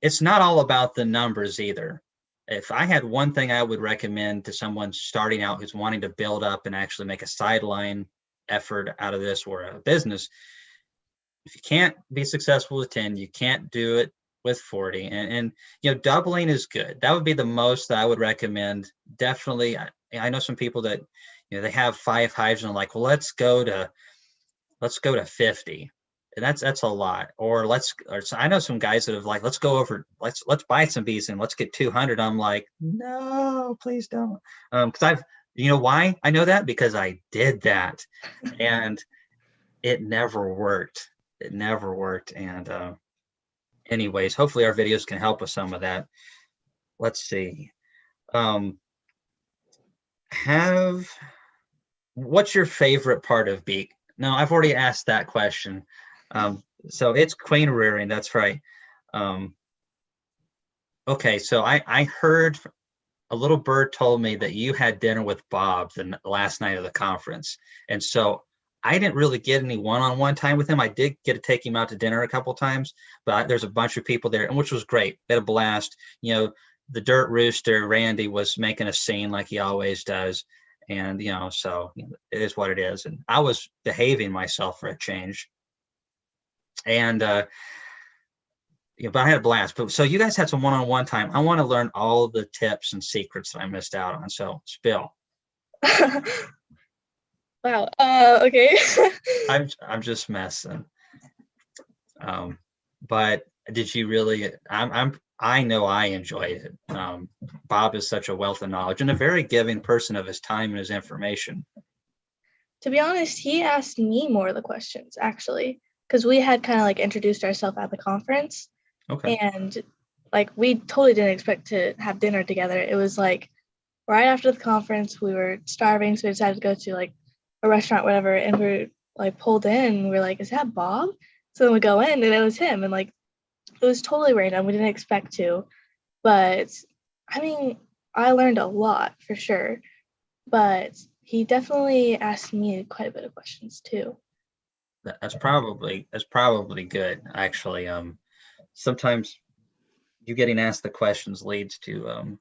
it's not all about the numbers either. If I had one thing I would recommend to someone starting out who's wanting to build up and actually make a sideline effort out of this or a business, if you can't be successful with 10, you can't do it with 40. And doubling is good. That would be the most that I would recommend. Definitely. I know some people that, they have 5 hives and are like, well, let's go to 50. And that's a lot. Or I know some guys that have like, let's buy some bees and let's get 200. I'm like, no, please don't. Because why I know that? Because I did that and it never worked. And anyways, hopefully our videos can help with some of that. Let's see. What's your favorite part of Beak? No, I've already asked that question. So it's queen rearing. That's right. Okay, so I heard a little bird told me that you had dinner with Bob the last night of the conference. And so I didn't really get any one-on-one time with him. I did get to take him out to dinner a couple times, but there's a bunch of people there, and which was great. They had a blast. The dirt rooster, Randy, was making a scene like he always does. And, so it is what it is. And I was behaving myself for a change. And, but I had a blast. But so you guys had some one-on-one time. I want to learn all the tips and secrets that I missed out on. So spill. Wow. Okay. I'm just messing. But did you really? I know I enjoyed it. Bob is such a wealth of knowledge and a very giving person of his time and his information. To be honest, he asked me more of the questions actually, because we had kind of like introduced ourselves at the conference. Okay. And like we totally didn't expect to have dinner together. It was like right after the conference, we were starving, so we decided to go to like a restaurant, whatever, and we're like pulled in. And we're like, "Is that Bob?" So then we go in, and it was him, and like it was totally random. We didn't expect to, but I mean, I learned a lot for sure. But he definitely asked me quite a bit of questions too. That's probably good, actually. Sometimes you getting asked the questions leads to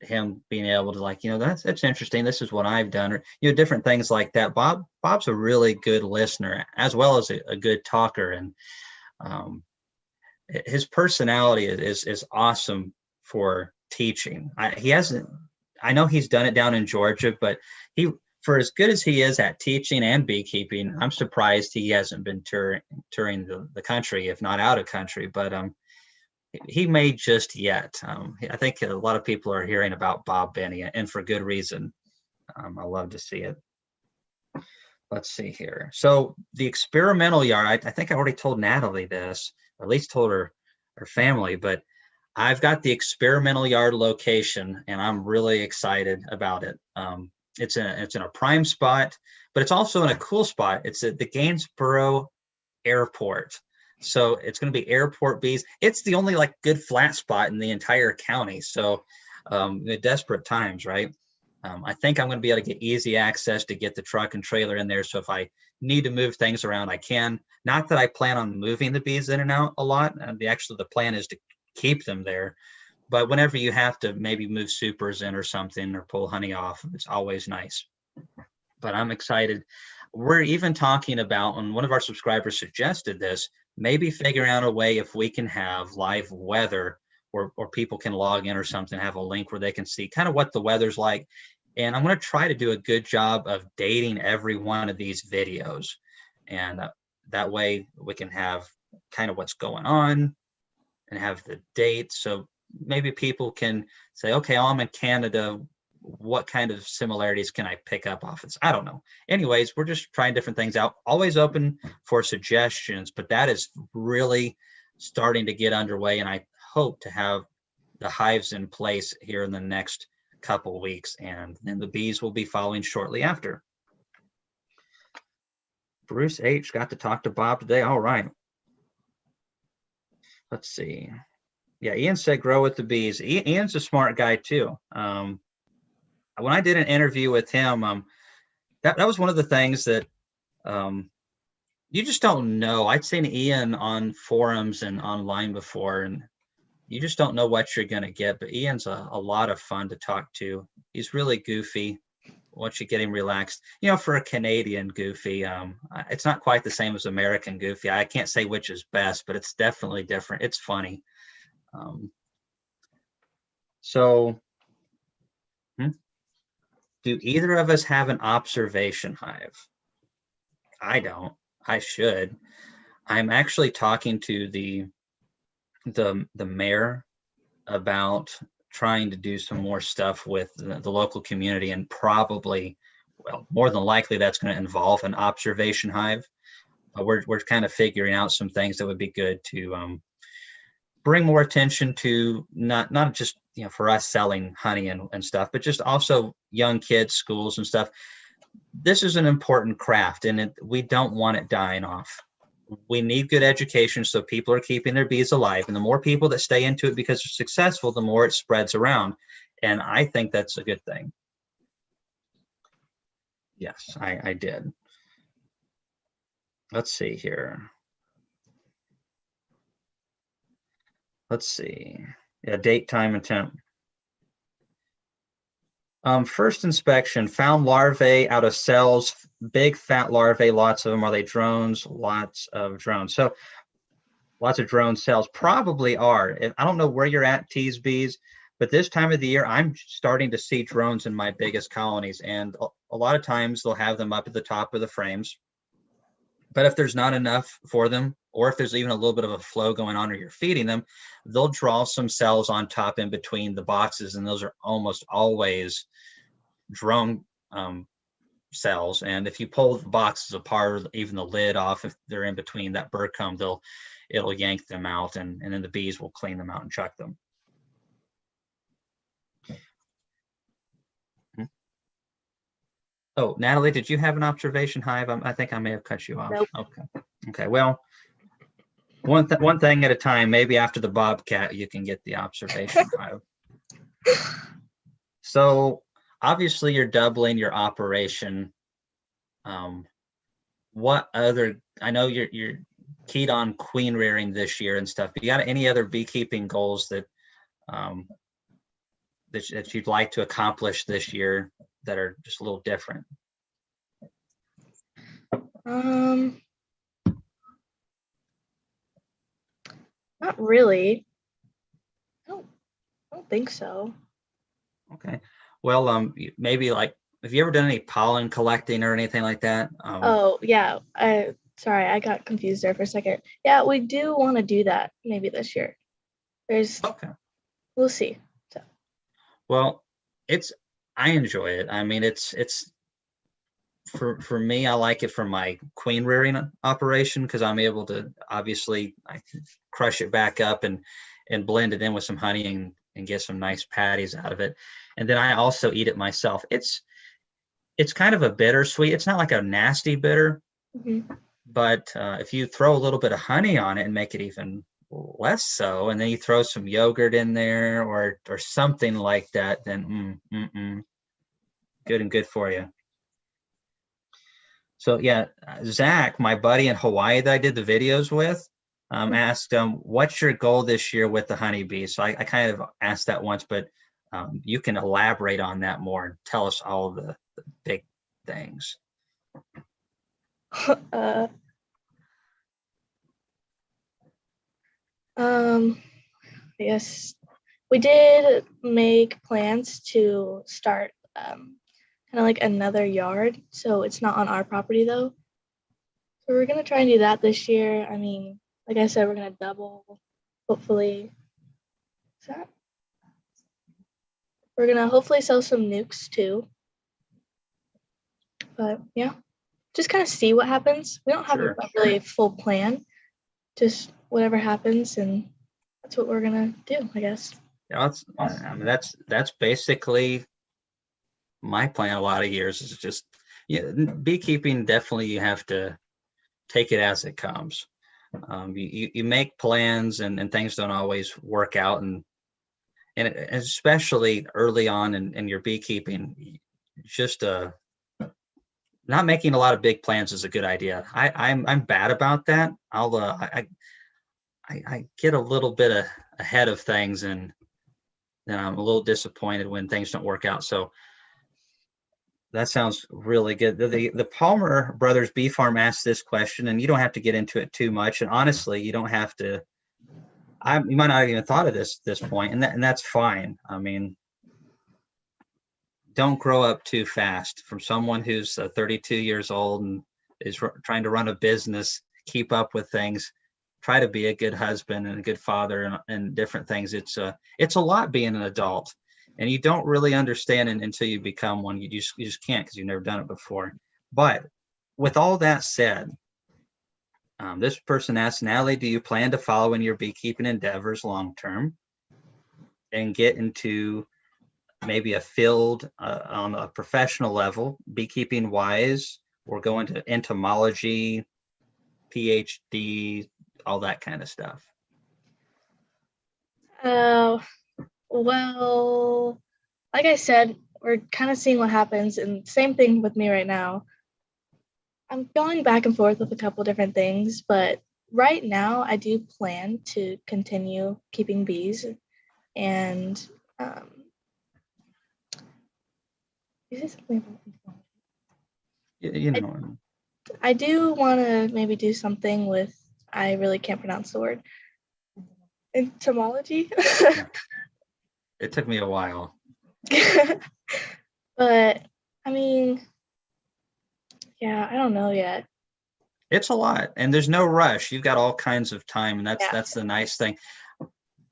him being able to like, that's interesting. This is what I've done, or different things like that. Bob's a really good listener as well as a good talker, and his personality is awesome for teaching. I know he's done it down in Georgia, but for as good as he is at teaching and beekeeping, I'm surprised he hasn't been touring the country, if not out of country. But he may just yet. I think a lot of people are hearing about Bob Benny, and for good reason. I love to see it. Let's see here. So the experimental yard, I think I already told Natalie this, or at least told her family, but I've got the experimental yard location, and I'm really excited about it. It's in a prime spot, but it's also in a cool spot. It's at the Gainesboro Airport. So it's going to be airport bees. It's the only like good flat spot in the entire county. So the desperate times, right? I think I'm going to be able to get easy access to get the truck and trailer in there. So if I need to move things around, I can. Not that I plan on moving the bees in and out a lot. The plan is to keep them there. But whenever you have to maybe move supers in or something or pull honey off, it's always nice. But I'm excited. We're even talking about, and one of our subscribers suggested this, maybe figuring out a way if we can have live weather or people can log in or something, have a link where they can see kind of what the weather's like. And I'm going to try to do a good job of dating every one of these videos. And that way we can have kind of what's going on and have the date. So maybe people can say, okay, I'm in Canada. What kind of similarities can I pick up off this? I don't know. Anyways, we're just trying different things out. Always open for suggestions, but that is really starting to get underway. And I hope to have the hives in place here in the next couple weeks, and then the bees will be following shortly after. Bruce H. got to talk to Bob today. All right. Let's see. Yeah, Ian said grow with the bees. Ian's a smart guy too. When I did an interview with him, that was one of the things that you just don't know. I'd seen Ian on forums and online before, and you just don't know what you're going to get. But Ian's a lot of fun to talk to. He's really goofy once you get him relaxed. For a Canadian goofy, it's not quite the same as American goofy. I can't say which is best, but it's definitely different. It's funny. So, do either of us have an observation hive? I don't. I should. I'm actually talking to the mayor about trying to do some more stuff with the local community, and probably, well, more than likely that's going to involve an observation hive. We're kind of figuring out some things that would be good to bring more attention to, not just for us selling honey and stuff, but just also young kids, schools and stuff. This is an important craft, and we don't want it dying off. We need good education so people are keeping their bees alive, and the more people that stay into it because they're successful, the more it spreads around, and I think that's a good thing. Yes, I did. Let's see here. Let's see. Yeah, date, time, and temp. First inspection, found larvae out of cells, big fat larvae, lots of them. Are they drones? Lots of drones. So lots of drone cells probably are. I don't know where you're at, Tease Bees, but this time of the year, I'm starting to see drones in my biggest colonies. And a lot of times they'll have them up at the top of the frames. But if there's not enough for them, or if there's even a little bit of a flow going on or you're feeding them, they'll draw some cells on top in between the boxes. And those are almost always drone cells. And if you pull the boxes apart, even the lid off, if they're in between that bird comb, it'll yank them out, and then the bees will clean them out and chuck them. Oh, Natalie, did you have an observation hive? I think I may have cut you off. Nope. Okay. Well, one thing at a time. Maybe after the Bobcat, you can get the observation hive. So obviously, you're doubling your operation. What other? I know you're keyed on queen rearing this year and stuff. But you got any other beekeeping goals that that you'd like to accomplish this year that are just a little different? Not really. I don't think so. Okay. Well, maybe like, have you ever done any pollen collecting or anything like that? Oh yeah. Sorry, I got confused there for a second. Yeah, we do want to do that maybe this year. Okay. We'll see. So. Well, I enjoy it. I mean, it's for me, I like it for my queen rearing operation, because I'm able to, obviously, I can crush it back up and blend it in with some honey and get some nice patties out of it. And then I also eat it myself. It's kind of a bittersweet. It's not like a nasty bitter, but if you throw a little bit of honey on it and make it even less so, and then you throw some yogurt in there or something like that, then good and good for you. So yeah, Zach, my buddy in Hawaii that I did the videos with, asked what's your goal this year with the honeybees? So I kind of asked that once, but you can elaborate on that more and tell us all the big things. Yes, we did make plans to start kind of like another yard, so it's not on our property though. So we're gonna try and do that this year. I mean, like I said, we're gonna double, hopefully. We're gonna hopefully sell some nukes too. But yeah, just kind of see what happens. We don't have a really full plan, just whatever happens, and that's what we're gonna do, I guess. Yeah, I mean, that's basically my plan a lot of years, is just, beekeeping, definitely you have to take it as it comes. You make plans and things don't always work out, and especially early on in your beekeeping, just not making a lot of big plans is a good idea. I'm bad about that. I get a little bit ahead of things, and then I'm a little disappointed when things don't work out. So that sounds really good. The Palmer Brothers Bee Farm asked this question, and you don't have to get into it too much. And honestly, you don't have to. You might not have even thought of this point, and that's fine. I mean, don't grow up too fast. From someone who's 32 years old and is trying to run a business, keep up with things, try to be a good husband and a good father, and different things. It's a lot being an adult, and you don't really understand it until you become one. You just can't, because you've never done it before. But with all that said, this person asked, Natalie, do you plan to follow in your beekeeping endeavors long term and get into maybe a field on a professional level, beekeeping wise, or go into entomology, PhD, all that kind of stuff? Well, like I said, we're kind of seeing what happens, and same thing with me right now. I'm going back and forth with a couple different things, but right now I do plan to continue keeping bees, and is this something about You know, I do want to maybe do something with, I really can't pronounce the word, entomology. it took me a while. But I mean, yeah, I don't know yet. It's a lot, and there's no rush. You've got all kinds of time, and Yeah. that's the nice thing.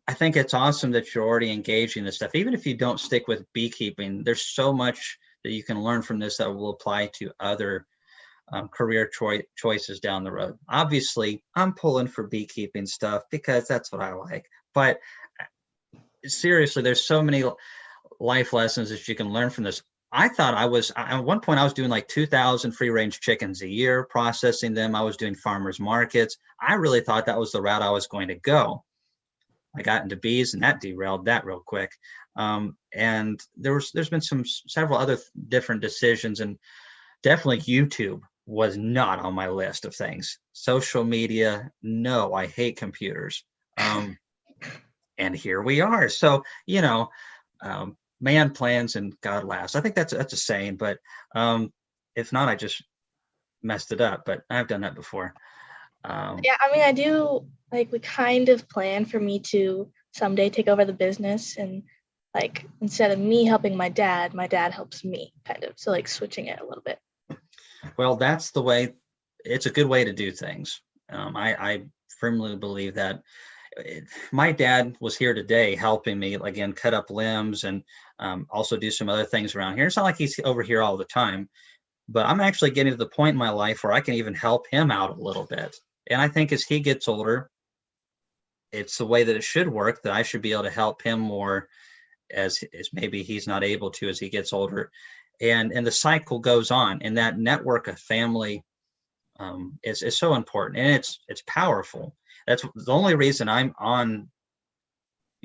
I think it's awesome that you're already engaging this stuff. Even if you don't stick with beekeeping, there's so much that you can learn from this that will apply to other career choices down the road. Obviously, I'm pulling for beekeeping stuff because that's what I like. But seriously, there's so many life lessons that you can learn from this. I thought at one point I was doing like 2,000 free range chickens a year, processing them. I was doing farmers markets. I really thought that was the route I was going to go. I got into bees, and that derailed that real quick. And there's been several other different decisions, and definitely YouTube was not on my list of things. Social media, no, I hate computers. And here we are. So, man plans and God laughs. I think that's a saying, but if not, I just messed it up. But I've done that before. Yeah, I mean, I do, like, we kind of plan for me to someday take over the business, and like instead of me helping my dad helps me, kind of. So like switching it a little bit. Well, that's the way. It's a good way to do things. I firmly believe that. My dad was here today helping me again cut up limbs and also do some other things around here. It's not like he's over here all the time, but I'm actually getting to the point in my life where I can even help him out a little bit. And I think as he gets older, it's the way that it should work, that I should be able to help him more as maybe he's not able to as he gets older. And the cycle goes on, and that network of family is so important, and it's powerful. That's the only reason I'm on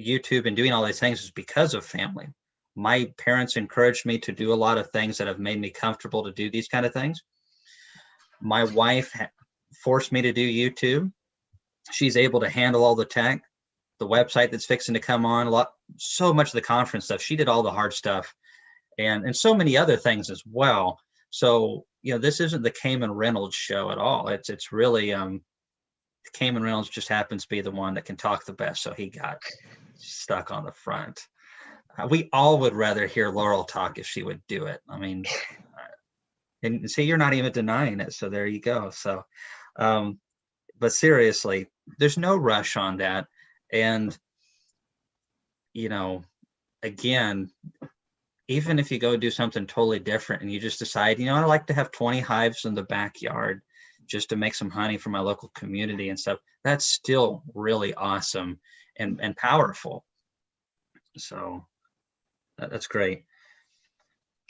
YouTube and doing all these things, is because of family. My parents encouraged me to do a lot of things that have made me comfortable to do these kind of things. My wife forced me to do YouTube. She's able to handle all the tech, the website that's fixing to come on, so much of the conference stuff. She did all the hard stuff, and so many other things as well. So, this isn't the Kamon Reynolds show at all. It's really Kamon Reynolds just happens to be the one that can talk the best, so he got stuck on the front. We all would rather hear Laurel talk if she would do it. I mean, and see, you're not even denying it, so there you go. So, but seriously, there's no rush on that. And, again, even if you go do something totally different and you just decide, I like to have 20 hives in the backyard just to make some honey for my local community and stuff, that's still really awesome and powerful. So that's great.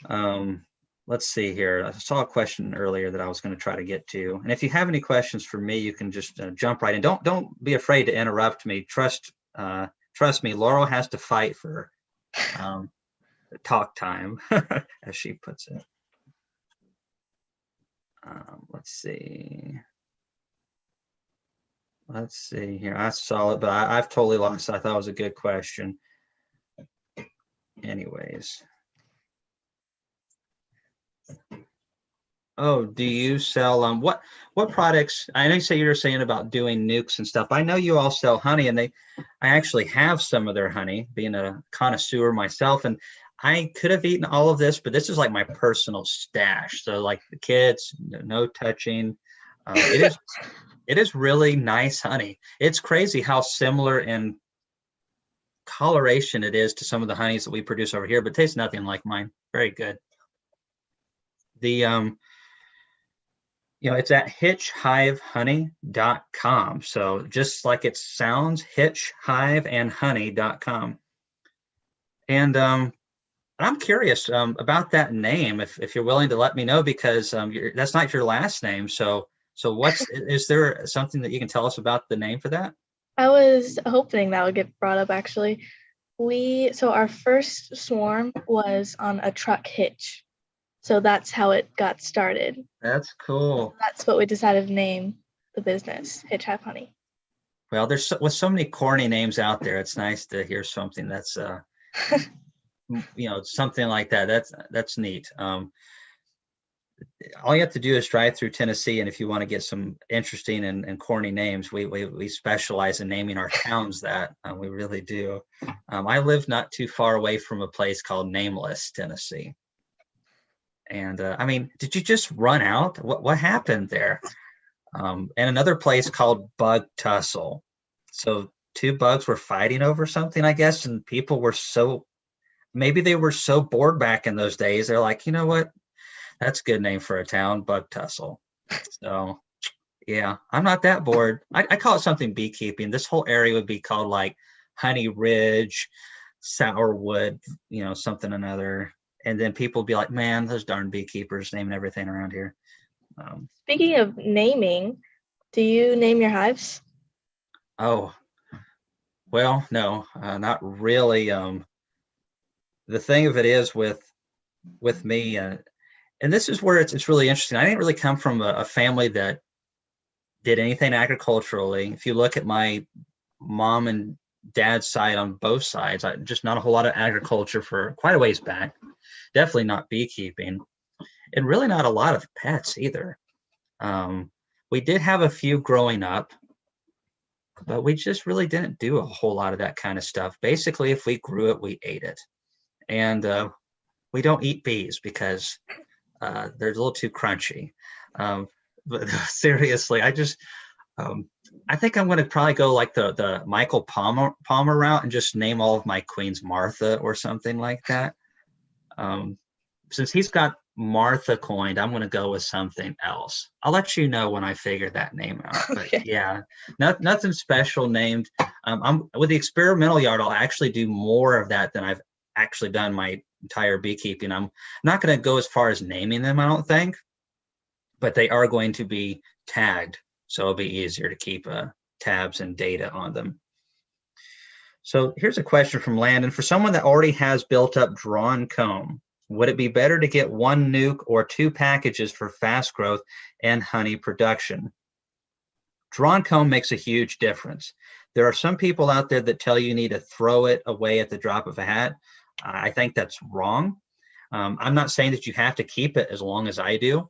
Let's see here. I saw a question earlier that I was going to try to get to. And if you have any questions for me, you can just jump right in. Don't be afraid to interrupt me. Trust me, Laurel has to fight for talk time, as she puts it. Let's see. Let's see here. I saw it, but I've totally lost it. I thought it was a good question. Anyways. Oh, do you sell what products? I know you say you were saying about doing nukes and stuff. I know you all sell honey, and I actually have some of their honey, being a connoisseur myself, and I could have eaten all of this, but this is like my personal stash. So like the kids, no touching. It is really nice honey. It's crazy how similar in coloration it is to some of the honeys that we produce over here, but tastes nothing like mine. Very good. The it's at hitchhivehoney.com. So just like it sounds, hitchhiveandhoney.com. And I'm curious about that name, if you're willing to let me know, because that's not your last name. So is there something that you can tell us about the name for that? I was hoping that would get brought up actually. So our first swarm was on a truck hitch. So that's how it got started. That's cool. That's what we decided to name the business, Hitch Hive Honey. Well, with so many corny names out there, it's nice to hear something that's something like that. That's neat. All you have to do is drive through Tennessee, and if you want to get some interesting and corny names, we specialize in naming our towns that. We really do. I live not too far away from a place called Nameless, Tennessee. And I mean, did you just run out? What happened there? And another place called Bug Tussle. So two bugs were fighting over something, I guess, and people were maybe they were so bored back in those days. They're like, you know what? That's a good name for a town, Bug Tussle. So yeah, I'm not that bored. I call it something beekeeping. This whole area would be called like Honey Ridge, Sourwood, something another. And then people would be like, man, those darn beekeepers naming everything around here. Speaking of naming, do you name your hives? Oh, well, no, not really. The thing of it is with me, and this is where it's really interesting. I didn't really come from a family that did anything agriculturally. If you look at my mom and dad's side on both sides, just not a whole lot of agriculture for quite a ways back. Definitely not beekeeping, and really not a lot of pets either. We did have a few growing up, but we just really didn't do a whole lot of that kind of stuff. Basically, if we grew it, we ate it. And we don't eat bees because they're a little too crunchy. But seriously, I think I'm going to probably go like the Michael Palmer route and just name all of my queens Martha or something like that. Since he's got Martha coined, I'm going to go with something else. I'll let you know when I figure that name out. But Okay. yeah, nothing special named. I'm with the experimental yard. I'll actually do more of that than I've actually done my entire beekeeping. I'm not going to go as far as naming them, I don't think, but they are going to be tagged, so it'll be easier to keep tabs and data on them. So here's a question from Landon. For someone that already has built up drawn comb, would it be better to get one nuke or two packages for fast growth and honey production? Drawn comb makes a huge difference. There are some people out there that tell you need to throw it away at the drop of a hat. I think that's wrong. I'm not saying that you have to keep it as long as I do.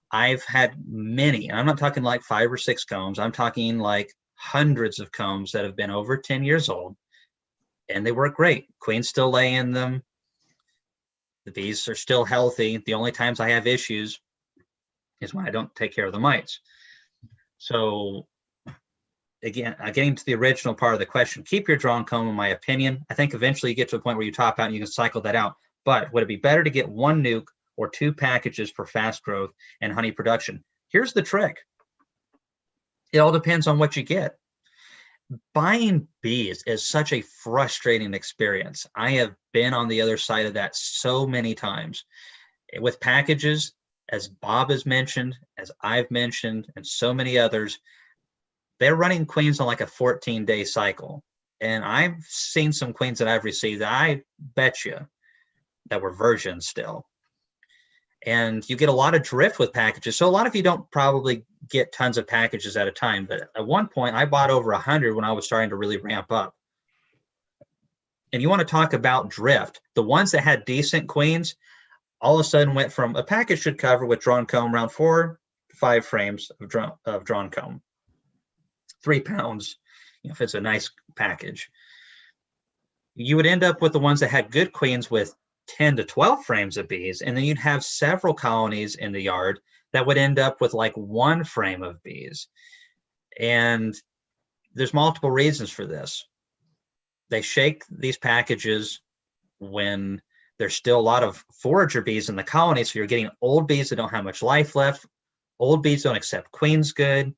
I've had many, and I'm not talking like 5 or 6 combs. I'm talking like hundreds of combs that have been over 10 years old, and they work great. Queens still lay in them. The bees are still healthy. The only times I have issues is when I don't take care of the mites. So again, getting to the original part of the question, keep your drawn comb, in my opinion. I think eventually you get to a point where you top out and you can cycle that out. But would it be better to get one nuke or two packages for fast growth and honey production? Here's the trick. It all depends on what you get. Buying bees is such a frustrating experience. I have been on the other side of that so many times. With packages, as Bob has mentioned, as I've mentioned, and so many others, they're running queens on like a 14-day cycle. And I've seen some queens that I've received that I bet you that were virgins still. And you get a lot of drift with packages. So a lot of you don't probably get tons of packages at a time, but at one point I bought over 100 when I was starting to really ramp up. And you want to talk about drift. The ones that had decent queens all of a sudden went from a package should cover with drawn comb around 4 to 5 frames of drawn comb, 3 pounds, if it's a nice package. You would end up with the ones that had good queens with 10 to 12 frames of bees, and then you'd have several colonies in the yard that would end up with like 1 frame of bees. And there's multiple reasons for this. They shake these packages when there's still a lot of forager bees in the colony, so you're getting old bees that don't have much life left. Old bees don't accept queens good.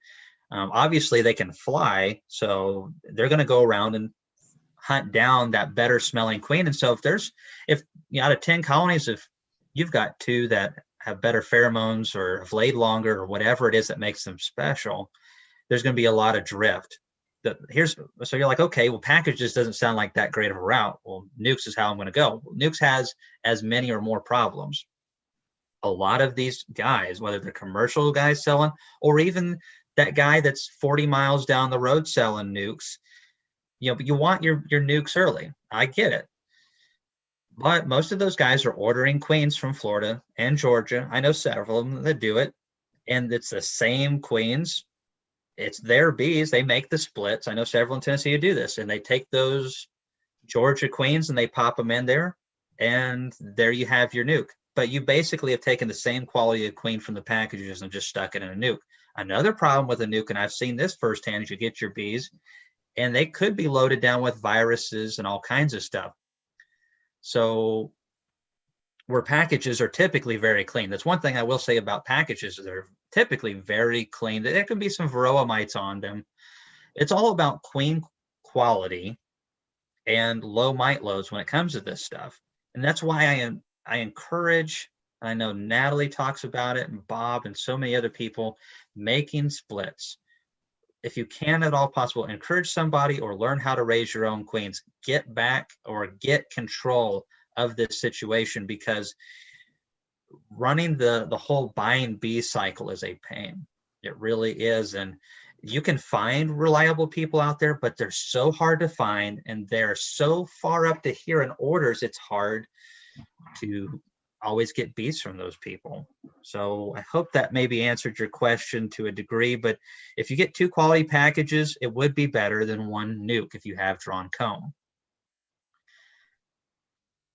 Obviously, they can fly, so they're going to go around and hunt down that better smelling queen. And so if out of 10 colonies, if you've got 2 that have better pheromones or have laid longer or whatever it is that makes them special, there's going to be a lot of drift. So you're like, okay, well, packages doesn't sound like that great of a route. Well, nukes is how I'm going to go. Well, nukes has as many or more problems. A lot of these guys, whether they're commercial guys selling or even that guy that's 40 miles down the road selling nukes, but you want your nukes early. I get it. But most of those guys are ordering queens from Florida and Georgia. I know several of them that do it. And it's the same queens. It's their bees. They make the splits. I know several in Tennessee who do this. And they take those Georgia queens and they pop them in there. And there you have your nuke. But you basically have taken the same quality of queen from the packages and just stuck it in a nuke. Another problem with a nuke, and I've seen this firsthand, is you get your bees and they could be loaded down with viruses and all kinds of stuff. So where packages are typically very clean. That's one thing I will say about packages. They're typically very clean. There can be some varroa mites on them. It's all about queen quality and low mite loads when it comes to this stuff. And that's why I encourage, I know Natalie talks about it and Bob and so many other people, making splits. If you can at all possible, encourage somebody or learn how to raise your own queens. Get back or get control of this situation, because running the whole buying bee cycle is a pain. It really is. And you can find reliable people out there, but they're so hard to find and they're so far up to here in orders, it's hard to always get bees from those people. So I hope that maybe answered your question to a degree, but if you get 2 quality packages, it would be better than 1 nuke if you have drawn comb.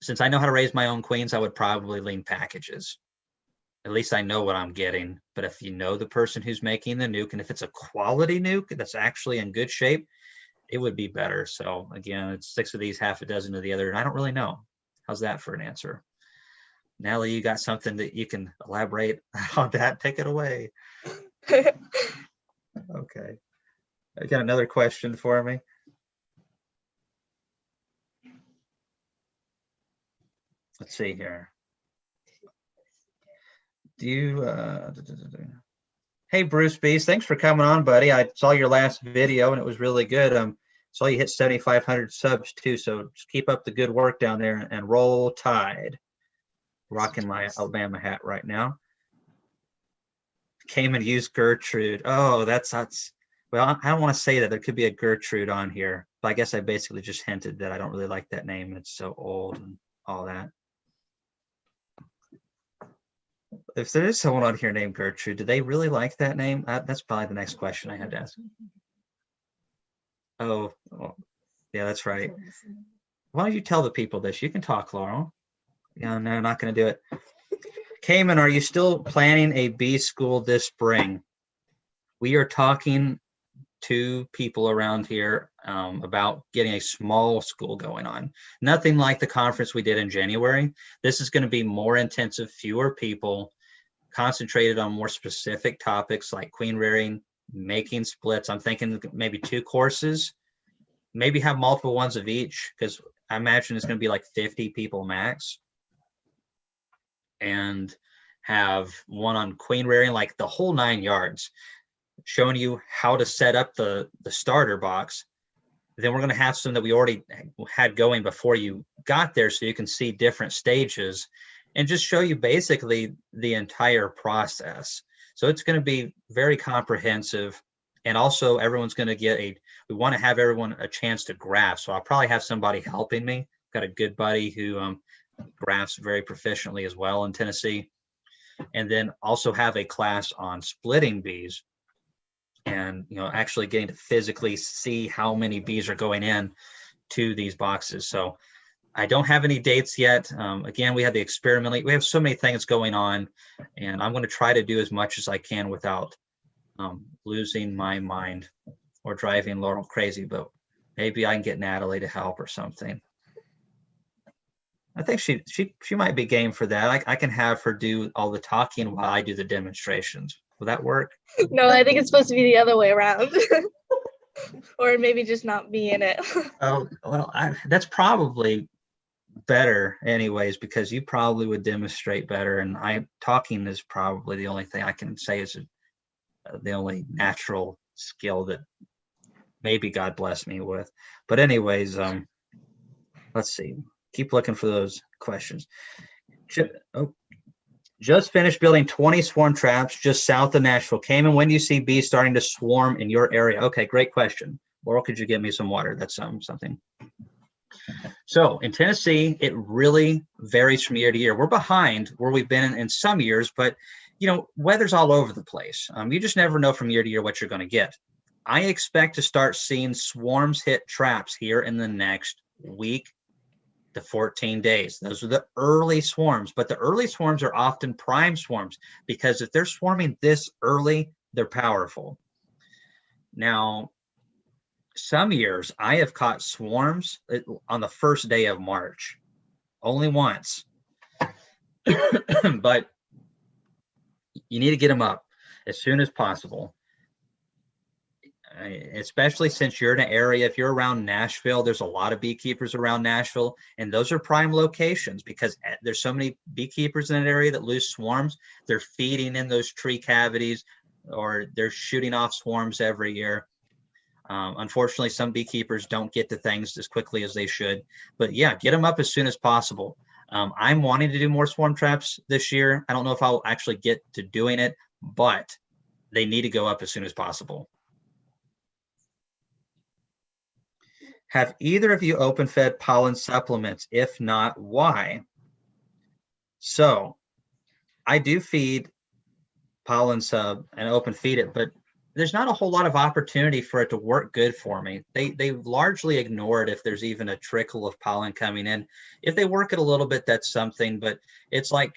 Since I know how to raise my own queens, I would probably lean packages. At least I know what I'm getting. But if you know the person who's making the nuke, and if it's a quality nuke that's actually in good shape, it would be better. So again, it's 6 of these, half a dozen of the other, and I don't really know. How's that for an answer? Natalie, you got something that you can elaborate on that? Take it away. Okay. I got another question for me. Let's see here. Do you, hey, Bruce Beast, thanks for coming on, buddy. I saw your last video and it was really good. Saw you hit 7,500 subs too, so just keep up the good work down there and roll tide. Rocking my Alabama hat right now. Came and used Gertrude. Oh, that's well, I don't want to say that. There could be a Gertrude on here, but I guess I basically just hinted that I don't really like that name. It's so old and all that. If there is someone on here named Gertrude, do they really like that name? That's probably the next question I had to ask. Oh, yeah, that's right. Why don't you tell the people this? You can talk, Laurel. Yeah, no, not going to do it. Kamon, are you still planning a bee school this spring? We are talking to people around here about getting a small school going on. Nothing like the conference we did in January. This is going to be more intensive, fewer people, concentrated on more specific topics like queen rearing, making splits. I'm thinking maybe 2 courses, maybe have multiple ones of each, because I imagine it's going to be like 50 people max. And have one on queen rearing, like the whole 9 yards, showing you how to set up the starter box. Then we're going to have some that we already had going before you got there, so you can see different stages. and just show you basically the entire process. So it's going to be very comprehensive. And also everyone's going to get we want to have everyone a chance to graft. So I'll probably have somebody helping me. Got a good buddy who grafts very proficiently as well in Tennessee. And then also have a class on splitting bees and, actually getting to physically see how many bees are going in to these boxes. So I don't have any dates yet. Again, we have the experimental. We have so many things going on, and I'm going to try to do as much as I can without losing my mind or driving Laurel crazy. But maybe I can get Natalie to help or something. I think she might be game for that. I can have her do all the talking while I do the demonstrations. Will that work? No, I think it's supposed to be the other way around. Or maybe just not be in it. Oh, well, that's probably better anyways, because you probably would demonstrate better, and talking is probably the only thing I can say is the only natural skill that maybe God blessed me with. But anyways, let's see. Keep looking for those questions. Just finished building 20 swarm traps just south of Nashville. Kamon, when do you see bees starting to swarm in your area? Okay, great question. Laurel, could you give me some water? That's something. So in Tennessee, it really varies from year to year. We're behind where we've been in some years, but weather's all over the place. You just never know from year to year what you're going to get. I expect to start seeing swarms hit traps here in the next week to 14 days. Those are the early swarms, but the early swarms are often prime swarms because if they're swarming this early, they're powerful. Now, some years I have caught swarms on the first day of March, only once, but you need to get them up as soon as possible. Especially since you're in an area, if you're around Nashville, there's a lot of beekeepers around Nashville, and those are prime locations because there's so many beekeepers in that area that lose swarms. They're feeding in those tree cavities, or they're shooting off swarms every year. Unfortunately, some beekeepers don't get to things as quickly as they should, but yeah, get them up as soon as possible. I'm wanting to do more swarm traps this year. I don't know if I'll actually get to doing it, but they need to go up as soon as possible. Have either of you open fed pollen supplements? If not, why? So I do feed pollen sub and open feed it, but there's not a whole lot of opportunity for it to work good for me. They largely ignore it if there's even a trickle of pollen coming in. If they work it a little bit, that's something, but it's like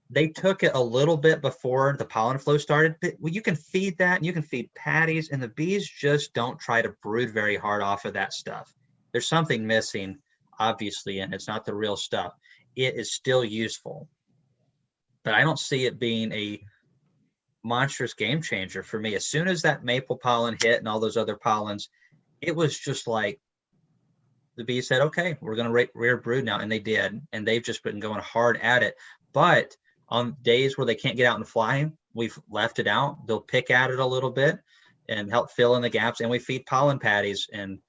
they took it a little bit before the pollen flow started. Well, you can feed that and you can feed patties, and the bees just don't try to brood very hard off of that stuff. There's something missing, obviously, and it's not the real stuff. It is still useful, but I don't see it being a monstrous game changer for me. As soon as that maple pollen hit and all those other pollens, it was just like the bees said, okay, we're going to rear brood now. And they did. And they've just been going hard at it. But on days where they can't get out and fly, we've left it out. They'll pick at it a little bit and help fill in the gaps. And we feed pollen patties. And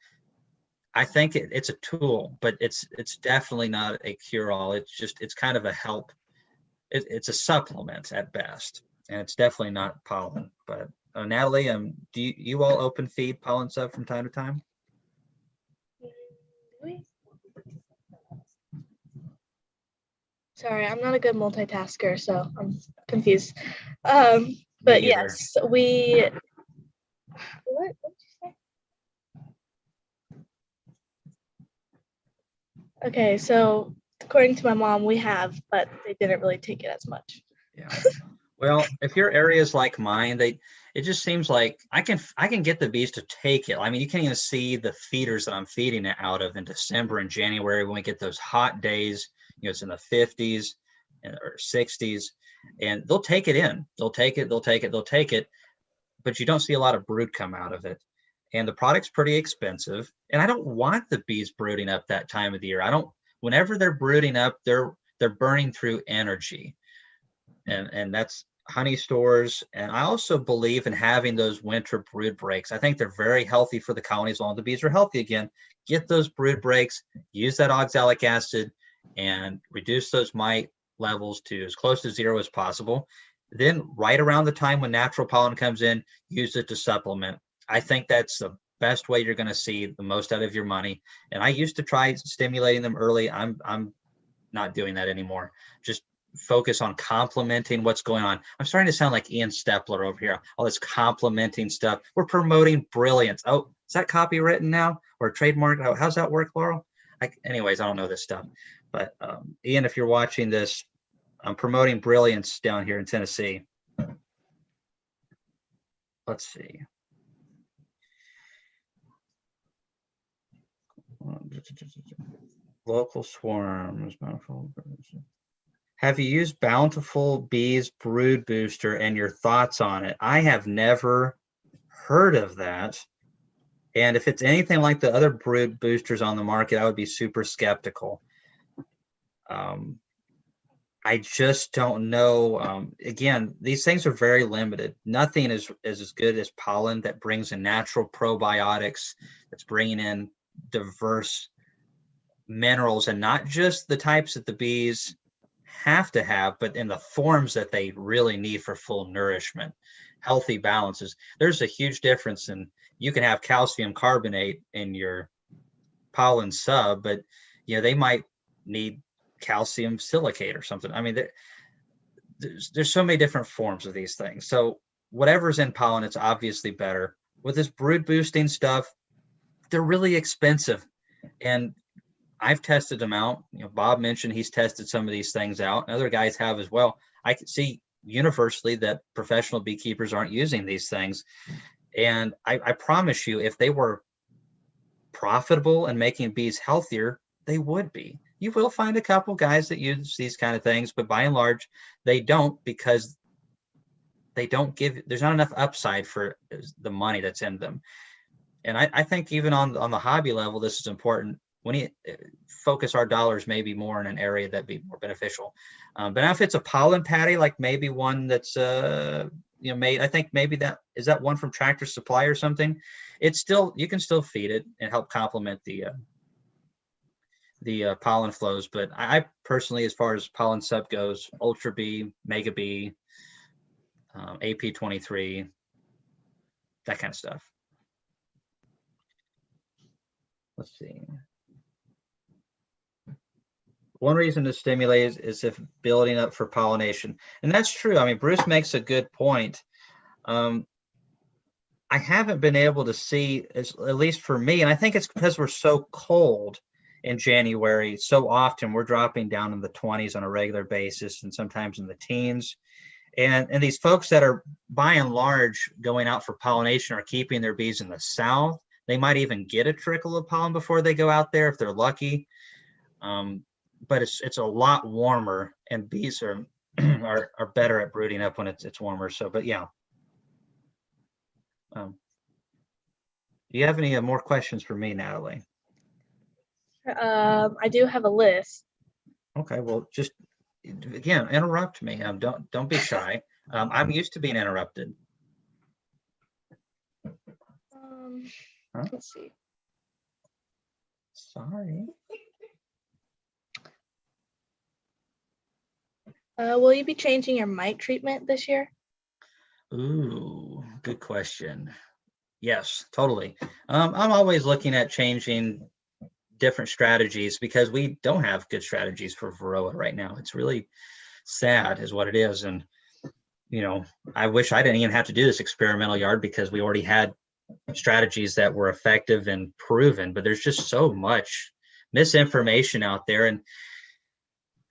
I think it's a tool, but it's definitely not a cure-all. It's kind of a help. It's a supplement at best. And it's definitely not pollen. But Natalie, do you all open feed pollen sub from time to time? Sorry, I'm not a good multitasker, so I'm confused. But yes, what did you say? Okay, so according to my mom, we have, but they didn't really take it as much. Yeah. Well, if your area is like mine, it just seems like I can get the bees to take it. I mean, you can't even see the feeders that I'm feeding it out of in December and January when we get those hot days. It's in the 50s or 60s, and they'll take it in. They'll take it, but you don't see a lot of brood come out of it. And the product's pretty expensive, and I don't want the bees brooding up that time of the year. Whenever they're brooding up, they're burning through energy. And that's honey stores. And I also believe in having those winter brood breaks. I think they're very healthy for the colony as long as the bees are healthy again. Get those brood breaks, use that oxalic acid, and reduce those mite levels to as close to zero as possible. Then right around the time when natural pollen comes in, use it to supplement. I think that's the best way you're going to see the most out of your money. And I used to try stimulating them early. I'm not doing that anymore. Just focus on complementing what's going on. I'm starting to sound like Ian Stepler over here. All this complimenting stuff. We're promoting brilliance. Oh, is that copywritten now or trademarked? Oh, how's that work, Laurel? Anyways, I don't know this stuff. But Ian, if you're watching this, I'm promoting brilliance down here in Tennessee. Let's see. Local swarms. Have you used Bountiful Bees Brood Booster and your thoughts on it? I have never heard of that. And if it's anything like the other brood boosters on the market, I would be super skeptical. I just don't know. Again, these things are very limited. Nothing is as good as pollen that brings in natural probiotics, that's bringing in diverse minerals, and not just the types that the bees have to have, but in the forms that they really need for full nourishment, healthy balances. There's a huge difference, and you can have calcium carbonate in your pollen sub, but they might need calcium silicate or something. I mean, there's so many different forms of these things. So whatever's in pollen, it's obviously better. With this brood boosting stuff, they're really expensive, and I've tested them out. Bob mentioned he's tested some of these things out, and other guys have as well. I can see universally that professional beekeepers aren't using these things. And I promise you, if they were profitable and making bees healthier, they would be. You will find a couple guys that use these kind of things, but by and large, they don't, because they don't there's not enough upside for the money that's in them. And I think even on the hobby level, this is important. We need focus our dollars maybe more in an area that'd be more beneficial. But now if it's a pollen patty, like maybe one that's made, I think maybe that is that one from Tractor Supply or something. It's still, you can still feed it and help complement the pollen flows. But I personally, as far as pollen sub goes, Ultra Bee, Mega Bee, AP23, that kind of stuff. Let's see. One reason to stimulate is if building up for pollination. And that's true. I mean, Bruce makes a good point. I haven't been able to see, at least for me, and I think it's because we're so cold in January. So often we're dropping down in the 20s on a regular basis, and sometimes in the teens. And these folks that are by and large going out for pollination are keeping their bees in the south. They might even get a trickle of pollen before they go out there if they're lucky. But it's a lot warmer, and bees are are better at brooding up when it's warmer. So, but yeah. Do you have any more questions for me, Natalie? I do have a list. Okay, well, just again, interrupt me. Don't be shy. I'm used to being interrupted. Huh? Let's see. Sorry. Will you be changing your mite treatment this year? Ooh, good question. Yes, totally. I'm always looking at changing different strategies because we don't have good strategies for Varroa right now. It's really sad is what it is. And, I wish I didn't even have to do this experimental yard because we already had strategies that were effective and proven, but there's just so much misinformation out there. And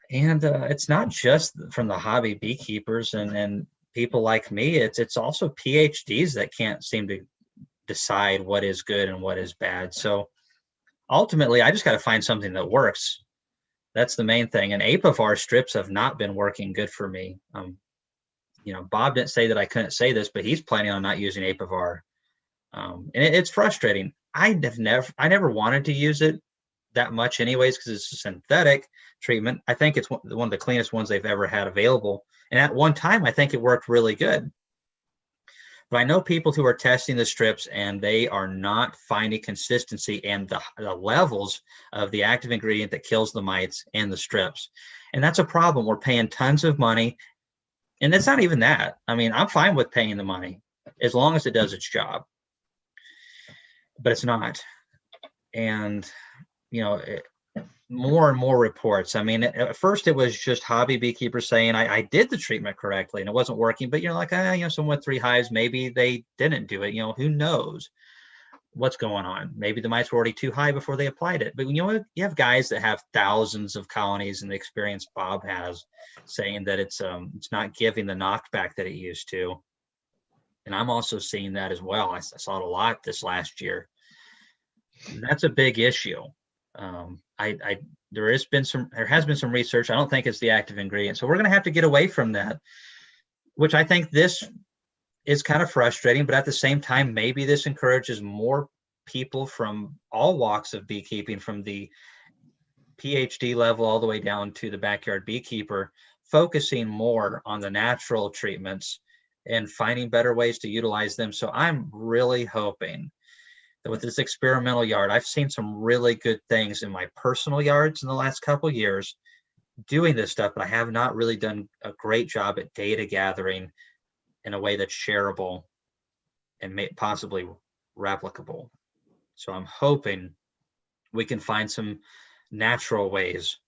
it's not just from the hobby beekeepers and people like me. It's also PhDs that can't seem to decide what is good and what is bad. So ultimately, I just got to find something that works. That's the main thing. And Apivar strips have not been working good for me. Bob didn't say that I couldn't say this, but he's planning on not using Apivar. And it's frustrating. I never wanted to use it that much anyways, because it's a synthetic treatment. I think it's one of the cleanest ones they've ever had available. And at one time, I think it worked really good. But I know people who are testing the strips and they are not finding consistency and the levels of the active ingredient that kills the mites in the strips. And that's a problem. We're paying tons of money. And it's not even that. I mean, I'm fine with paying the money as long as it does its job, but it's not. And, you know, more and more reports. I mean, at first it was just hobby beekeepers saying I did the treatment correctly and it wasn't working, but you're like, someone with 3 hives, maybe they didn't do it. Who knows what's going on? Maybe the mites were already too high before they applied it. But you have guys that have thousands of colonies and the experience Bob has saying that it's not giving the knockback that it used to. And I'm also seeing that as well. I saw it a lot this last year. That's a big issue. There has been some research. I don't think it's the active ingredient. So we're going to have to get away from that, which I think this is kind of frustrating, but at the same time, maybe this encourages more people from all walks of beekeeping, from the PhD level all the way down to the backyard beekeeper, focusing more on the natural treatments and finding better ways to utilize them. So I'm really hoping that with this experimental yard, I've seen some really good things in my personal yards in the last couple of years doing this stuff, but I have not really done a great job at data gathering in a way that's shareable and possibly replicable. So I'm hoping we can find some natural ways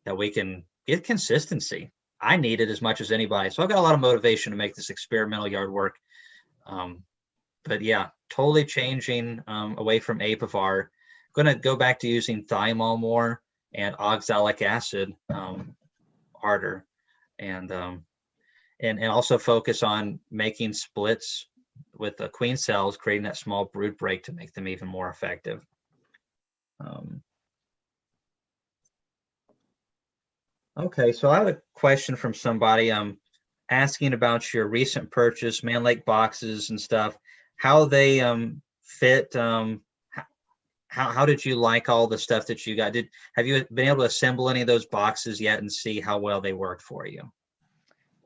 that we can get consistency. I need it as much as anybody. So I've got a lot of motivation to make this experimental yard work. But yeah, totally changing away from Apivar. Going to go back to using thymol more and oxalic acid harder, and also focus on making splits with the queen cells, creating that small brood break to make them even more effective. Okay, so I have a question from somebody asking about your recent purchase, Man Lake boxes and stuff, how they fit. How did you like all the stuff that you got? Have you been able to assemble any of those boxes yet and see how well they worked for you?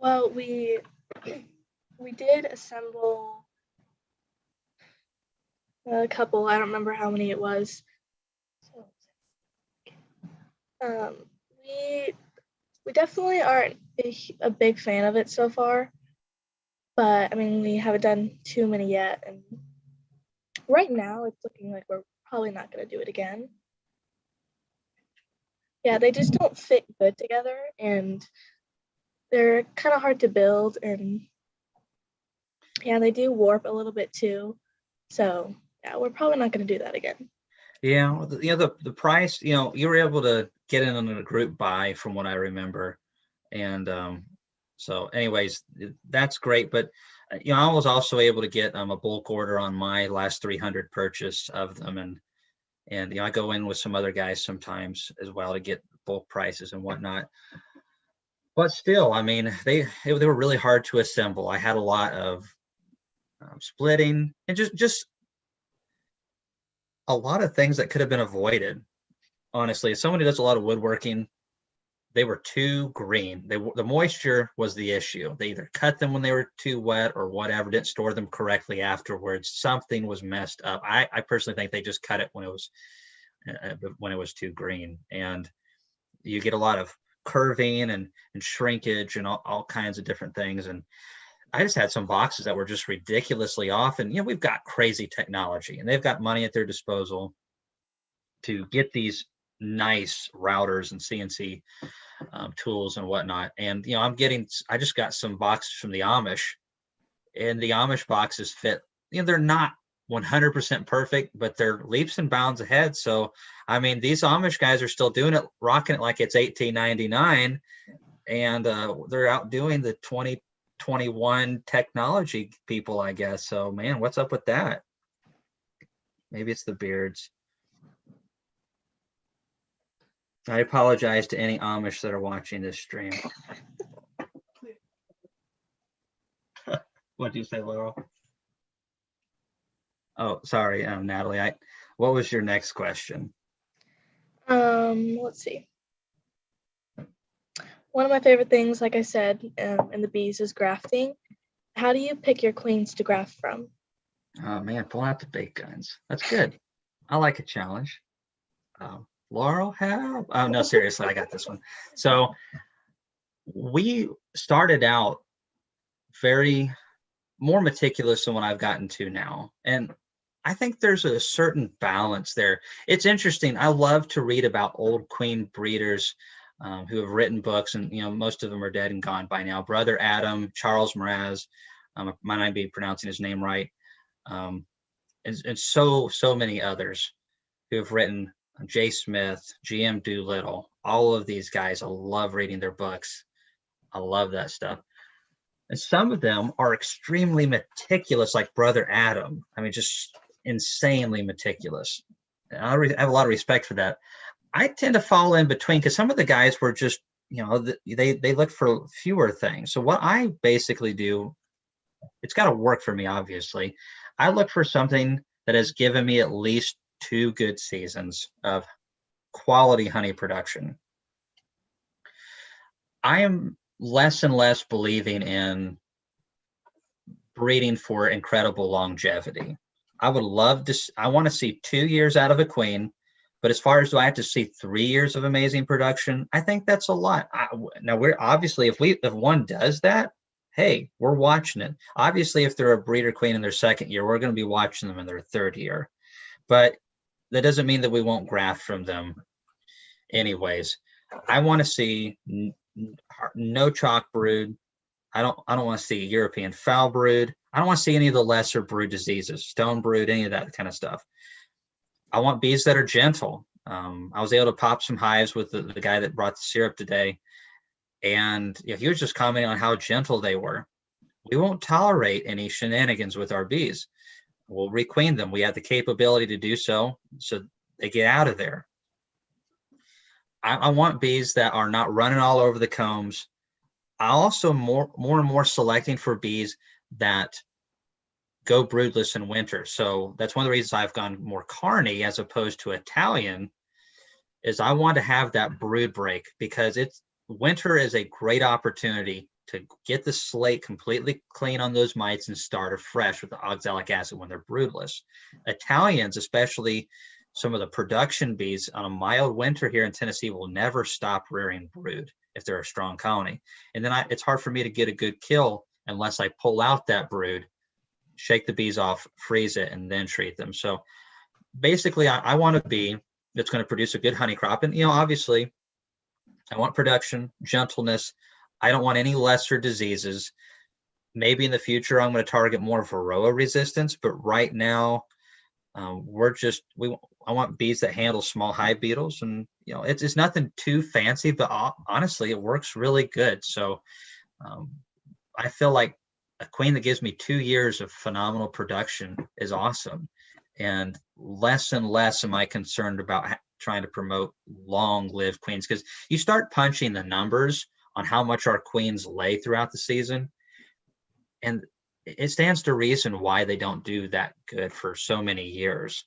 Well, we did assemble a couple. I don't remember how many it was. We definitely aren't a big fan of it so far, but I mean, we haven't done too many yet, and right now it's looking like we're probably not going to do it again. Yeah, they just don't fit good together, and they're kind of hard to build, and yeah, they do warp a little bit too. So yeah, we're probably not going to do that again. Yeah, the price, you were able to get in on a group buy from what I remember. And so anyways, that's great. But, I was also able to get a bulk order on my last 300 purchase of them. And I go in with some other guys sometimes as well to get bulk prices and whatnot. But still, I mean, they were really hard to assemble. I had a lot of splitting and just a lot of things that could have been avoided. Honestly, as someone who does a lot of woodworking, they were too green. The moisture was the issue. They either cut them when they were too wet or whatever, didn't store them correctly afterwards. Something was messed up. I personally think they just cut it when it was too green, and you get a lot of curving and shrinkage and all kinds of different things. And I just had some boxes that were just ridiculously off. And we've got crazy technology, and they've got money at their disposal to get these nice routers and CNC tools and whatnot. And I just got some boxes from the Amish, and the Amish boxes fit. They're not 100% perfect, but they're leaps and bounds ahead. So I mean, these Amish guys are still doing it, rocking it like it's 1899, and they're outdoing the 2021 technology people, I guess. So man, what's up with that? Maybe it's the beards. I apologize to any Amish that are watching this stream. What did you say, Laurel? Oh, sorry, Natalie. What was your next question? Let's see. One of my favorite things, like I said, in the bees is grafting. How do you pick your queens to graft from? Oh man, pull out the big guns. That's good. I like a challenge. Laurel, help. Oh no, seriously, I got this one. So we started out very more meticulous than what I've gotten to now. And I think there's a certain balance there. It's interesting. I love to read about old queen breeders who have written books, and most of them are dead and gone by now. Brother Adam, Charles Mraz, I might not be pronouncing his name right, and so many others who have written. Jay Smith, GM Doolittle, all of these guys. I love reading their books. I love that stuff. And some of them are extremely meticulous, like Brother Adam. I mean, just insanely meticulous. And I have a lot of respect for that. I tend to fall in between because some of the guys were just, they look for fewer things. So what I basically do, it's got to work for me, obviously. I look for something that has given me at least 2 good seasons of quality honey production. I am less and less believing in breeding for incredible longevity. I would love to, I want to see 2 years out of a queen, but as far as do I have to see 3 years of amazing production, I think that's a lot. Now we're obviously, if one does that, hey, we're watching it. Obviously, if they're a breeder queen in their 2nd year, we're going to be watching them in their 3rd year. But that doesn't mean that we won't graft from them anyways. I want to see no chalk brood. I don't want to see European foul brood. I don't want to see any of the lesser brood diseases, stone brood, any of that kind of stuff. I want bees that are gentle. I was able to pop some hives with the guy that brought the syrup today, and he was just commenting on how gentle they were. We won't tolerate any shenanigans with our bees. We'll requeen them. We have the capability to do so they get out of there. I want bees that are not running all over the combs. I also more and more selecting for bees that go broodless in winter. So that's one of the reasons I've gone more Carney as opposed to Italian, is I want to have that brood break, because winter is a great opportunity to get the slate completely clean on those mites and start afresh with the oxalic acid when they're broodless. Italians, especially some of the production bees, on a mild winter here in Tennessee will never stop rearing brood if they're a strong colony. And then it's hard for me to get a good kill unless I pull out that brood, shake the bees off, freeze it, and then treat them. So basically, I want a bee that's going to produce a good honey crop. And, obviously, I want production, gentleness. I don't want any lesser diseases. Maybe in the future, I'm going to target more Varroa resistance, but right now, I want bees that handle small hive beetles, and it's nothing too fancy, but honestly, it works really good. So I feel like a queen that gives me 2 years of phenomenal production is awesome, and less am I concerned about trying to promote long-lived queens, because you start punching the numbers on how much our queens lay throughout the season, and it stands to reason why they don't do that good for so many years.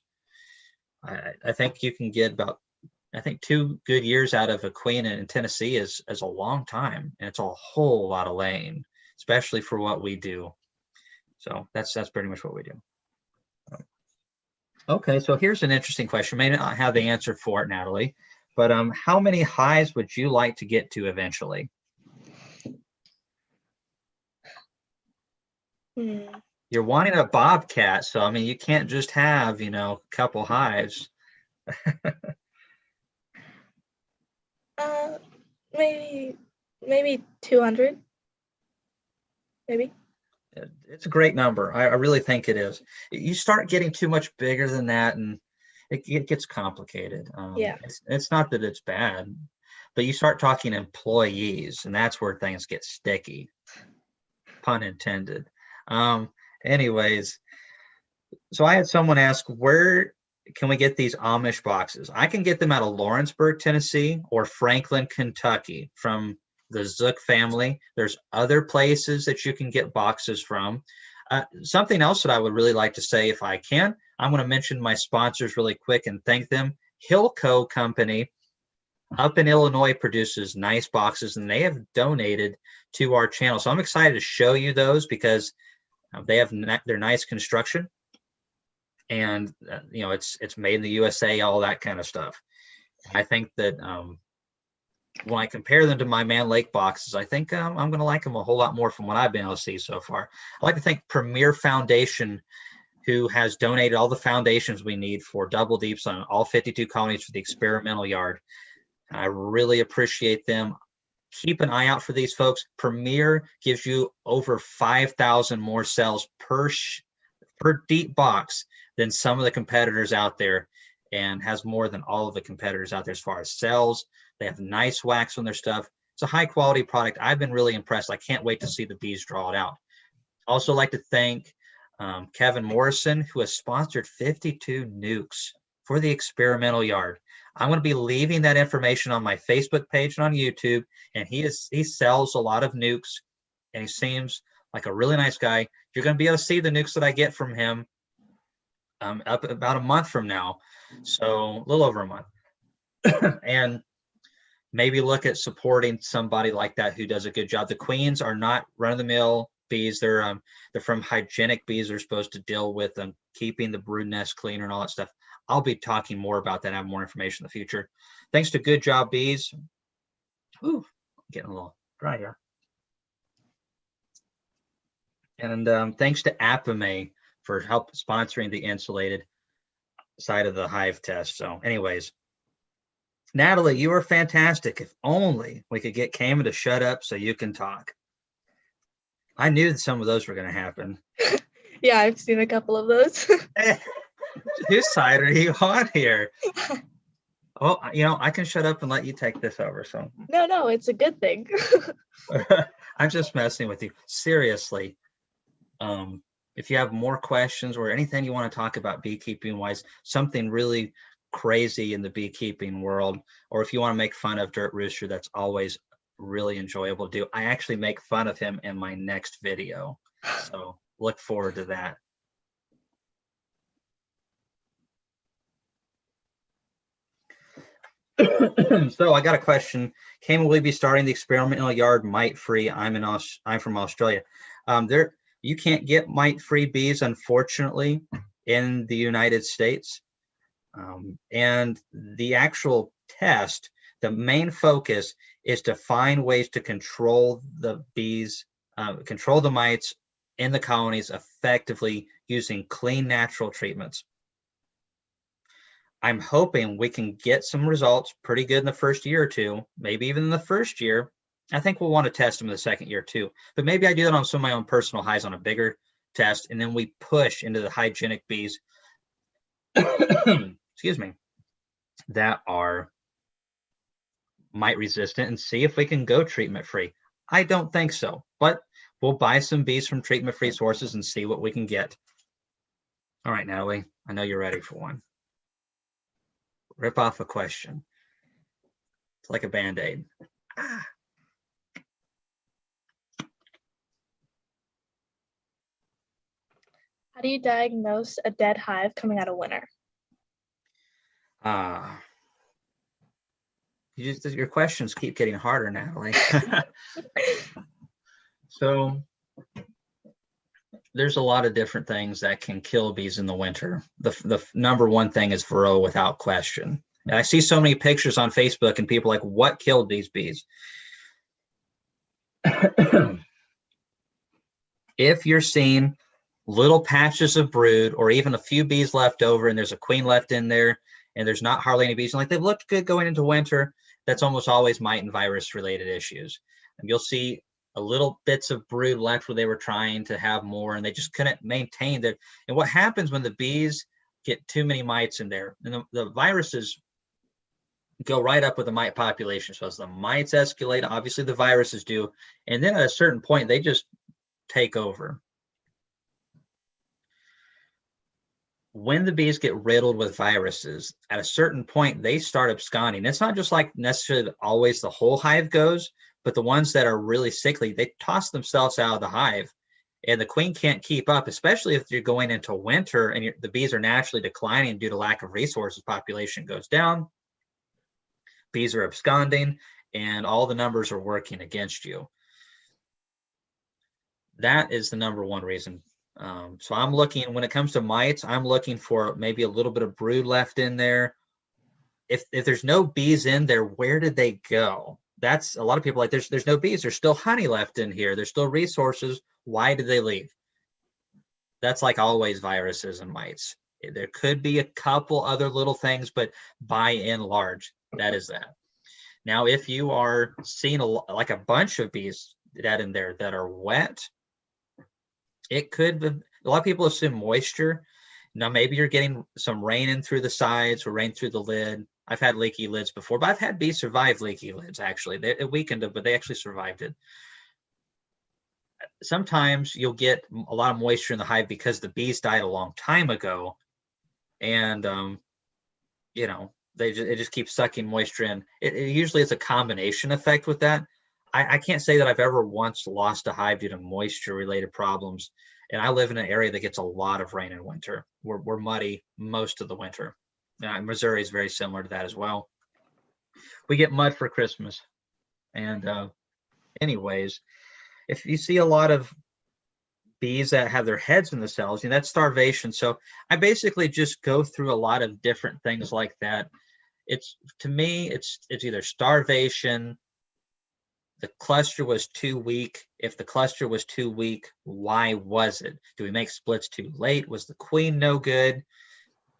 I think you can get about, 2 good years out of a queen in Tennessee is a long time, and it's a whole lot of laying, especially for what we do. So that's pretty much what we do. Okay, so here's an interesting question. May not have the answer for it, Natalie, but how many hives would you like to get to eventually? You're wanting a Bobcat, so you can't just have, a couple hives. Maybe 200. Maybe. It's a great number. I really think it is. You start getting too much bigger than that, and it gets complicated. Yeah. It's not that it's bad, but you start talking employees, and that's where things get sticky. Pun intended. Anyways, so I had someone ask, where can we get these Amish boxes? I can get them out of Lawrenceburg, Tennessee, or Franklin, Kentucky, from the Zook family. There's other places that you can get boxes from. Something else that I would really like to say, if I can, I'm going to mention my sponsors really quick and thank them. Hilco Company up in Illinois produces nice boxes, and they have donated to our channel. So I'm excited to show you those because they have their nice construction, and it's made in the USA, all that kind of stuff. I think that when I compare them to my Man Lake boxes, I think I'm going to like them a whole lot more from what I've been able to see so far. I like to thank Premier Foundation, who has donated all the foundations we need for double deeps on all 52 colonies for the experimental yard. I really appreciate them. Keep an eye out for these folks. Premier gives you over 5,000 more cells per deep box than some of the competitors out there, and has more than all of the competitors out there as far as cells. They have nice wax on their stuff. It's a high quality product. I've been really impressed. I can't wait to see the bees draw it out. Also like to thank Kevin Morrison, who has sponsored 52 nukes for the experimental yard. I'm going to be leaving that information on my Facebook page and on YouTube. And he sells a lot of nukes, and he seems like a really nice guy. You're going to be able to see the nukes that I get from him up about a month from now. So a little over a month. And maybe look at supporting somebody like that who does a good job. The queens are not run-of-the-mill bees. They're from hygienic bees. They're supposed to deal with keeping the brood nest cleaner and all that stuff. I'll be talking more about that and have more information in the future. Thanks to Good Job Bees. Ooh, getting a little dry here. And thanks to Apame for help sponsoring the insulated side of the hive test. So anyways, Natalie, you are fantastic. If only we could get Kamon to shut up so you can talk. I knew that some of those were going to happen. Yeah, I've seen a couple of those. Whose side are you on here? Oh, I can shut up and let you take this over. So No, it's a good thing. I'm just messing with you. Seriously. If you have more questions or anything you want to talk about beekeeping wise, something really crazy in the beekeeping world, or if you want to make fun of Dirt Rooster, that's always really enjoyable to do. I actually make fun of him in my next video, so look forward to that. So I got a question. Kamon, will we be starting the experimental yard mite-free? I'm from Australia. You can't get mite-free bees, unfortunately, in the United States. And the actual test, the main focus is to find ways to control the bees, control the mites in the colonies effectively using clean, natural treatments. I'm hoping we can get some results pretty good in the first year or two, maybe even in the first year. I think we'll want to test them in the second year too, but maybe I do that on some of my own personal hives on a bigger test, and then we push into the hygienic bees, excuse me, that are mite resistant, and see if we can go treatment free. I don't think so, but we'll buy some bees from treatment free sources and see what we can get. All right, Natalie, I know you're ready for one. Rip off a question. It's like a Band-Aid. Ah. How do you diagnose a dead hive coming out of winter? Your questions keep getting harder, Natalie. So there's a lot of different things that can kill bees in the winter. The number one thing is Varroa, without question. And I see so many pictures on Facebook and people are like, what killed these bees? If you're seeing little patches of brood or even a few bees left over and there's a queen left in there and there's not hardly any bees, and like they've looked good going into winter, that's almost always mite and virus related issues. And you'll see a little bits of brood left where they were trying to have more and they just couldn't maintain that. And what happens when the bees get too many mites in there, and the viruses go right up with the mite population. So as the mites escalate, obviously the viruses do, and then at a certain point they just take over. When the bees get riddled with viruses, at a certain point they start absconding. It's not just like necessarily always the whole hive goes, but the ones that are really sickly, they toss themselves out of the hive, and the queen can't keep up, especially if you're going into winter and the bees are naturally declining due to lack of resources. Population goes down. Bees are absconding and all the numbers are working against you. That is the number one reason. So I'm looking, when it comes to mites, I'm looking for maybe a little bit of brood left in there. If there's no bees in there, where did they go? That's a lot of people like, there's no bees. There's still honey left in here. There's still resources. Why did they leave? That's like always viruses and mites. There could be a couple other little things, but by and large, that is that. Now, if you are seeing like a bunch of bees that in there that are wet, it could be, a lot of people assume moisture. Now, maybe you're getting some rain in through the sides or rain through the lid. I've had leaky lids before, but I've had bees survive leaky lids, actually. It weakened them, but they actually survived it. Sometimes you'll get a lot of moisture in the hive because the bees died a long time ago. And, you know, it just keeps sucking moisture in. Usually it's a combination effect with that. I can't say that I've ever once lost a hive due to moisture related problems. And I live in an area that gets a lot of rain in winter. We're muddy most of the winter. Missouri is very similar to that as well. We get mud for Christmas. And anyways, if you see a lot of bees that have their heads in the cells, you know, that's starvation. So I basically just go through a lot of different things like that. It's, to me, it's either starvation, the cluster was too weak. If the cluster was too weak, why was it? Do we make splits too late? Was the queen no good?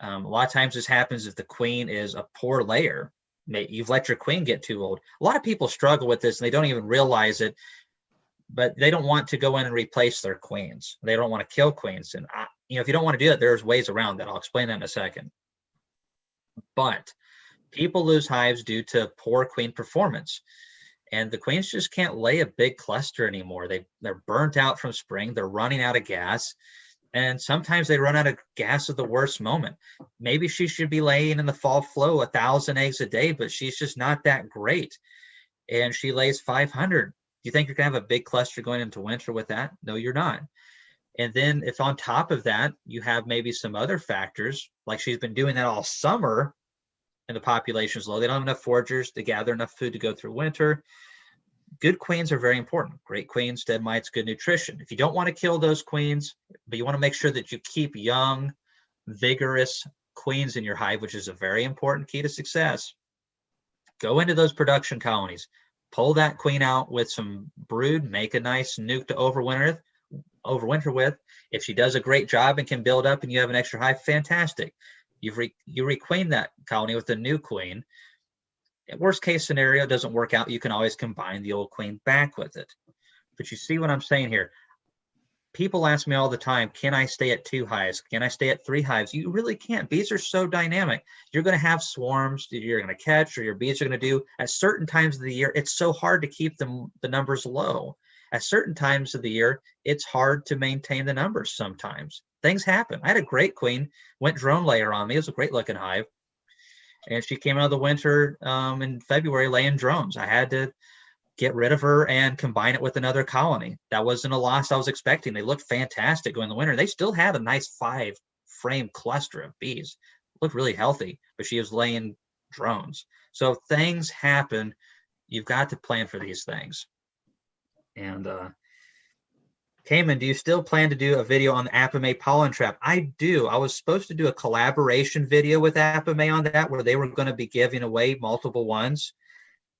A lot of times this happens if the queen is a poor layer. You've let your queen get too old. A lot of people struggle with this and they don't even realize it, but they don't want to go in and replace their queens. They don't want to kill queens. And you know, if you don't want to do it, there's ways around that. I'll explain that in a second. But people lose hives due to poor queen performance. And the queens just can't lay a big cluster anymore. They're burnt out from spring. They're running out of gas. And sometimes they run out of gas at the worst moment. Maybe she should be laying in the fall flow 1,000 eggs a day, but she's just not that great. And she lays 500. Do you think you're going to have a big cluster going into winter with that? No, you're not. And then if on top of that, you have maybe some other factors, like she's been doing that all summer and the population is low. They don't have enough foragers to gather enough food to go through winter. Good queens are very important. Great queens, dead mites, good nutrition. If you don't want to kill those queens, but you want to make sure that you keep young, vigorous queens in your hive, which is a very important key to success, go into those production colonies, pull that queen out with some brood, make a nice nuke to overwinter with. If she does a great job and can build up and you have an extra hive, fantastic. You requeen that colony with a new queen. Worst case scenario, doesn't work out, you can always combine the old queen back with it. But you see what I'm saying here? People ask me all the time, can I stay at 2 hives? Can I stay at 3 hives? You really can't. Bees are so dynamic. You're going to have swarms that you're going to catch, or your bees are going to do at certain times of the year. It's so hard to keep the numbers low. At certain times of the year, it's hard to maintain the numbers sometimes. Things happen. I had a great queen, went drone layer on me. It was a great looking hive. And she came out of the winter in February laying drones. I had to get rid of her and combine it with another colony. That wasn't a loss I was expecting. They looked fantastic going the winter. They still had a nice 5-frame cluster of bees. Looked really healthy, but she was laying drones. So things happen. You've got to plan for these things. And Kamon, do you still plan to do a video on the Apame pollen trap? I do. I was supposed to do a collaboration video with Apame on that, where they were going to be giving away multiple ones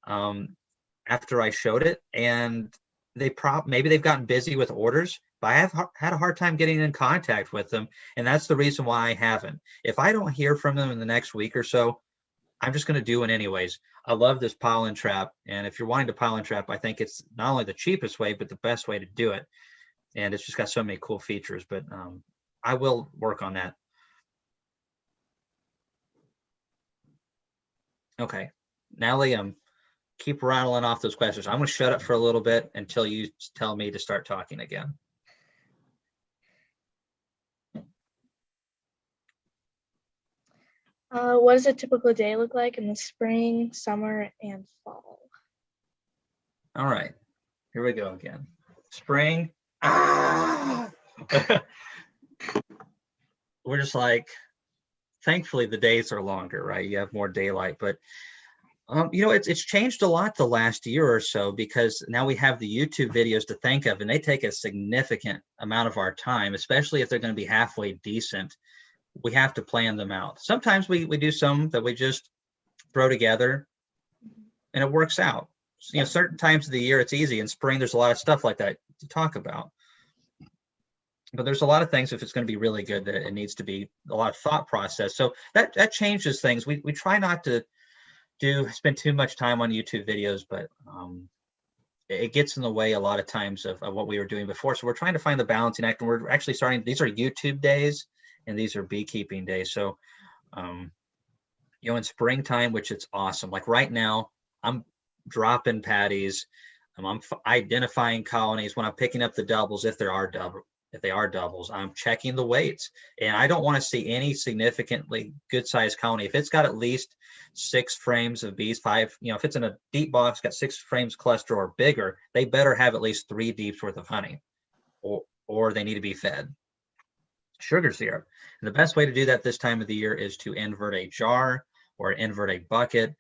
after I showed it. And maybe they've gotten busy with orders, but I have had a hard time getting in contact with them. And that's the reason why I haven't. If I don't hear from them in the next week or so, I'm just going to do it anyways. I love this pollen trap. And if you're wanting to pollen trap, I think it's not only the cheapest way, but the best way to do it. And it's just got so many cool features, but I will work on that. Okay, Natalie, keep rattling off those questions. I'm going to shut up for a little bit until you tell me to start talking again. What does a typical day look like in the spring, summer, and fall? All right, here we go again. Spring. We're just like, thankfully the days are longer, right? You have more daylight, but It's changed a lot the last year or so because now we have the YouTube videos to think of, and they take a significant amount of our time, especially if they're going to be halfway decent. We have to plan them out. Sometimes we do some that we just throw together and it works out. Certain times of the year it's easy. In spring, there's a lot of stuff like that to talk about. But there's a lot of things, if it's going to be really good, that it needs to be a lot of thought process. So that changes things. We try not to spend too much time on YouTube videos, but it gets in the way a lot of times of what we were doing before. So we're trying to find the balancing act, and we're actually starting. These are YouTube days, and these are beekeeping days. So, in springtime, which it's awesome. Like right now, I'm dropping patties. I'm identifying colonies when I'm picking up the doubles, if they are doubles. I'm checking the weights, and I don't want to see any significantly good sized colony. If it's got at least 6 frames of bees, 5, if it's in a deep box, got 6 frames cluster or bigger, they better have at least 3 deeps worth of honey, or they need to be fed sugar syrup. And the best way to do that this time of the year is to invert a jar or invert a bucket.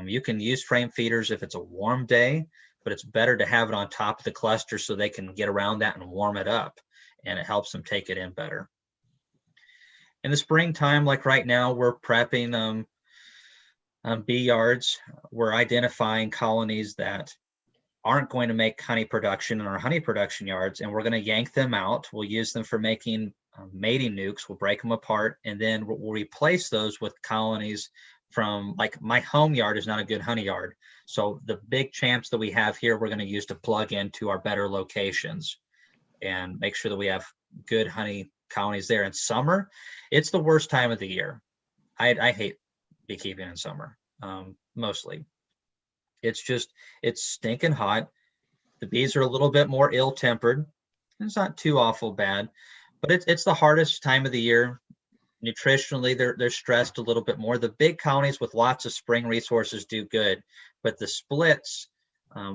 You can use frame feeders if it's a warm day, but it's better to have it on top of the cluster so they can get around that and warm it up, and it helps them take it in better. In the springtime, like right now, we're prepping bee yards. We're identifying colonies that aren't going to make honey production in our honey production yards, and we're going to yank them out. We'll use them for making mating nukes. We'll break them apart, and then we'll replace those with colonies from, like, my home yard is not a good honey yard. So the big champs that we have here, we're going to use to plug into our better locations and make sure that we have good honey colonies there. In summer, it's the worst time of the year. I hate beekeeping in summer, mostly. It's stinking hot. The bees are a little bit more ill-tempered. It's not too awful bad, but it's the hardest time of the year. Nutritionally, they're stressed a little bit more. The big colonies with lots of spring resources do good, but the splits,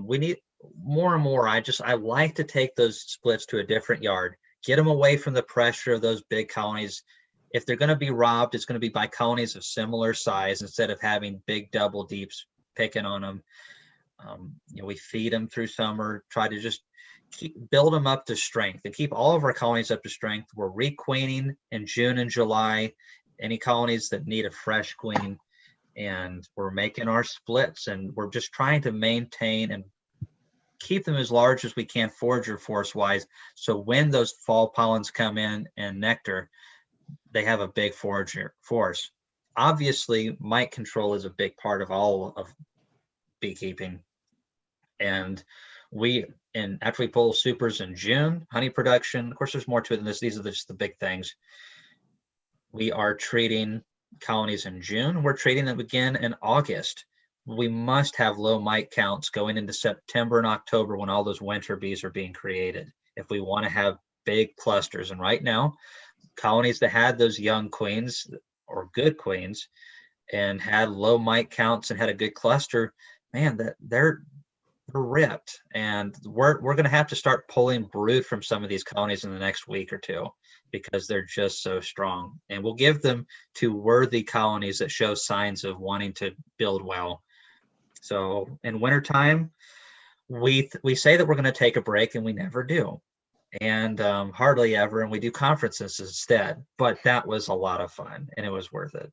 we need more and more. I like to take those splits to a different yard, get them away from the pressure of those big colonies. If they're going to be robbed, it's going to be by colonies of similar size instead of having big double deeps picking on them. We feed them through summer, try to just build them up to strength and keep all of our colonies up to strength. We're requeening in June and July, any colonies that need a fresh queen, and we're making our splits, and we're just trying to maintain and keep them as large as we can forager force wise. So when those fall pollens come in and nectar, they have a big forager force. Obviously, mite control is a big part of all of beekeeping. And after we pull supers in June, honey production, of course, there's more to it than this. These are just the big things. We are treating colonies in June. We're treating them again in August. We must have low mite counts going into September and October when all those winter bees are being created if we want to have big clusters. And right now, colonies that had those young queens or good queens and had low mite counts and had a good cluster, man, they're ripped, and we're going to have to start pulling brood from some of these colonies in the next week or two because they're just so strong. And we'll give them to worthy colonies that show signs of wanting to build well. So in wintertime, we say that we're going to take a break, and we never do, and hardly ever, and we do conferences instead. But that was a lot of fun, and it was worth it.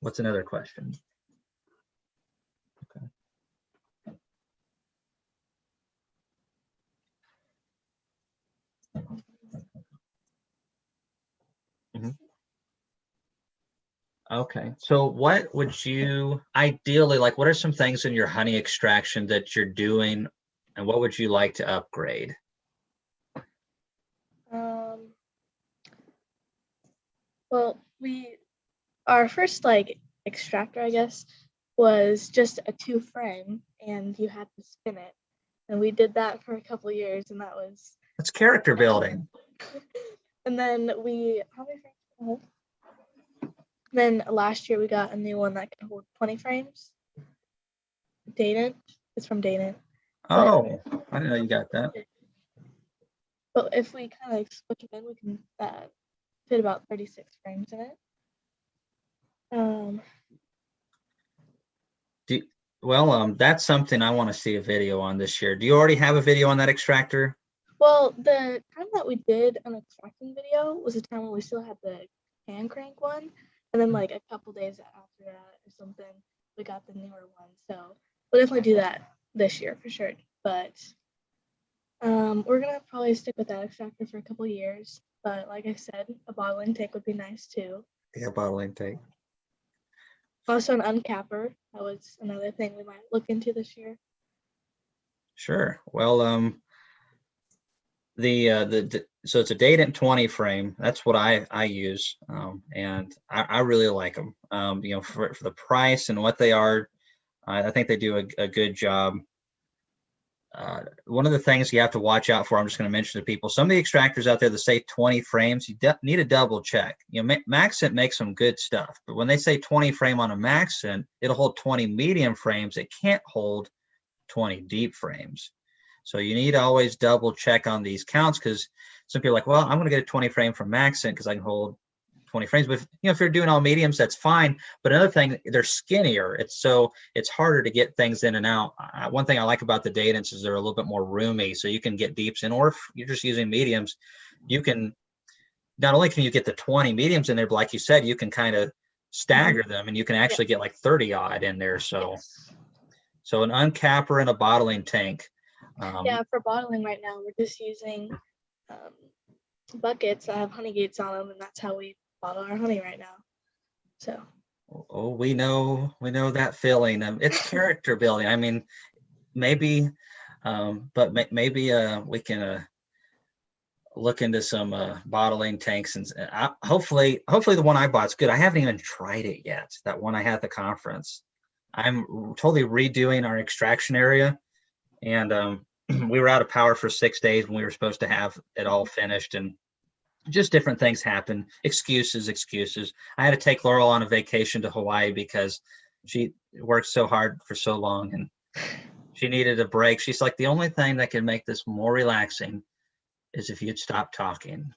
What's another question? Okay. Mm-hmm. Okay. So what would you ideally like? What are some things in your honey extraction that you're doing, and what would you like to upgrade? Well, our first extractor, I guess, was just a 2 frame, and you had to spin it. And we did that for a couple of years, and That's character building. And then how many frames can it hold? Then last year we got a new one that can hold 20 frames. Dated. It's from Dated. Oh, I didn't know you got that. But if we kind of switch it in, we can fit about 36 frames in it. Well, that's something I want to see a video on this year. Do you already have a video on that extractor? Well, the time that we did an extracting video was the time when we still had the hand crank one, and then like a couple days after that or something, we got the newer one. So we'll definitely do that this year for sure. But we're gonna probably stick with that extractor for a couple years. But like I said, a bottle intake would be nice too. Yeah, bottle intake. Also, an uncapper. That was another thing we might look into this year. Sure. Well, so it's a Dadant 20 frame. That's what I use, and I really like them. For the price and what they are, I think they do a good job. One of the things you have to watch out for, I'm just going to mention to people, some of the extractors out there that say 20 frames, you need a double check. Maxent makes some good stuff, but when they say 20 frame on a Maxent, it'll hold 20 medium frames. It can't hold 20 deep frames. So you need to always double check on these counts, because some people are like, well, I'm going to get a 20 frame from Maxent because I can hold 20 frames. But if you're doing all mediums, that's fine. But another thing, they're skinnier. It's harder to get things in and out. One thing I like about the Dadants is they're a little bit more roomy, so you can get deeps in. Or if you're just using mediums, you can not only can you get the 20 mediums in there, but like you said, you can kind of stagger them, and you can actually get like 30 odd in there. So an uncapper and a bottling tank. Yeah, for bottling right now, we're just using buckets that have honey gates on them, and that's how we bottle our honey right now. So. Oh, we know that feeling. It's character building. I mean, maybe, but maybe we can look into some bottling tanks, and hopefully the one I bought's good. I haven't even tried it yet. That one I had at the conference. I'm totally redoing our extraction area, and we were out of power for 6 days when we were supposed to have it all finished, and just different things happen. Excuses. I had to take Laurel on a vacation to Hawaii because she worked so hard for so long, and she needed a break. She's like, the only thing that can make this more relaxing is if you'd stop talking.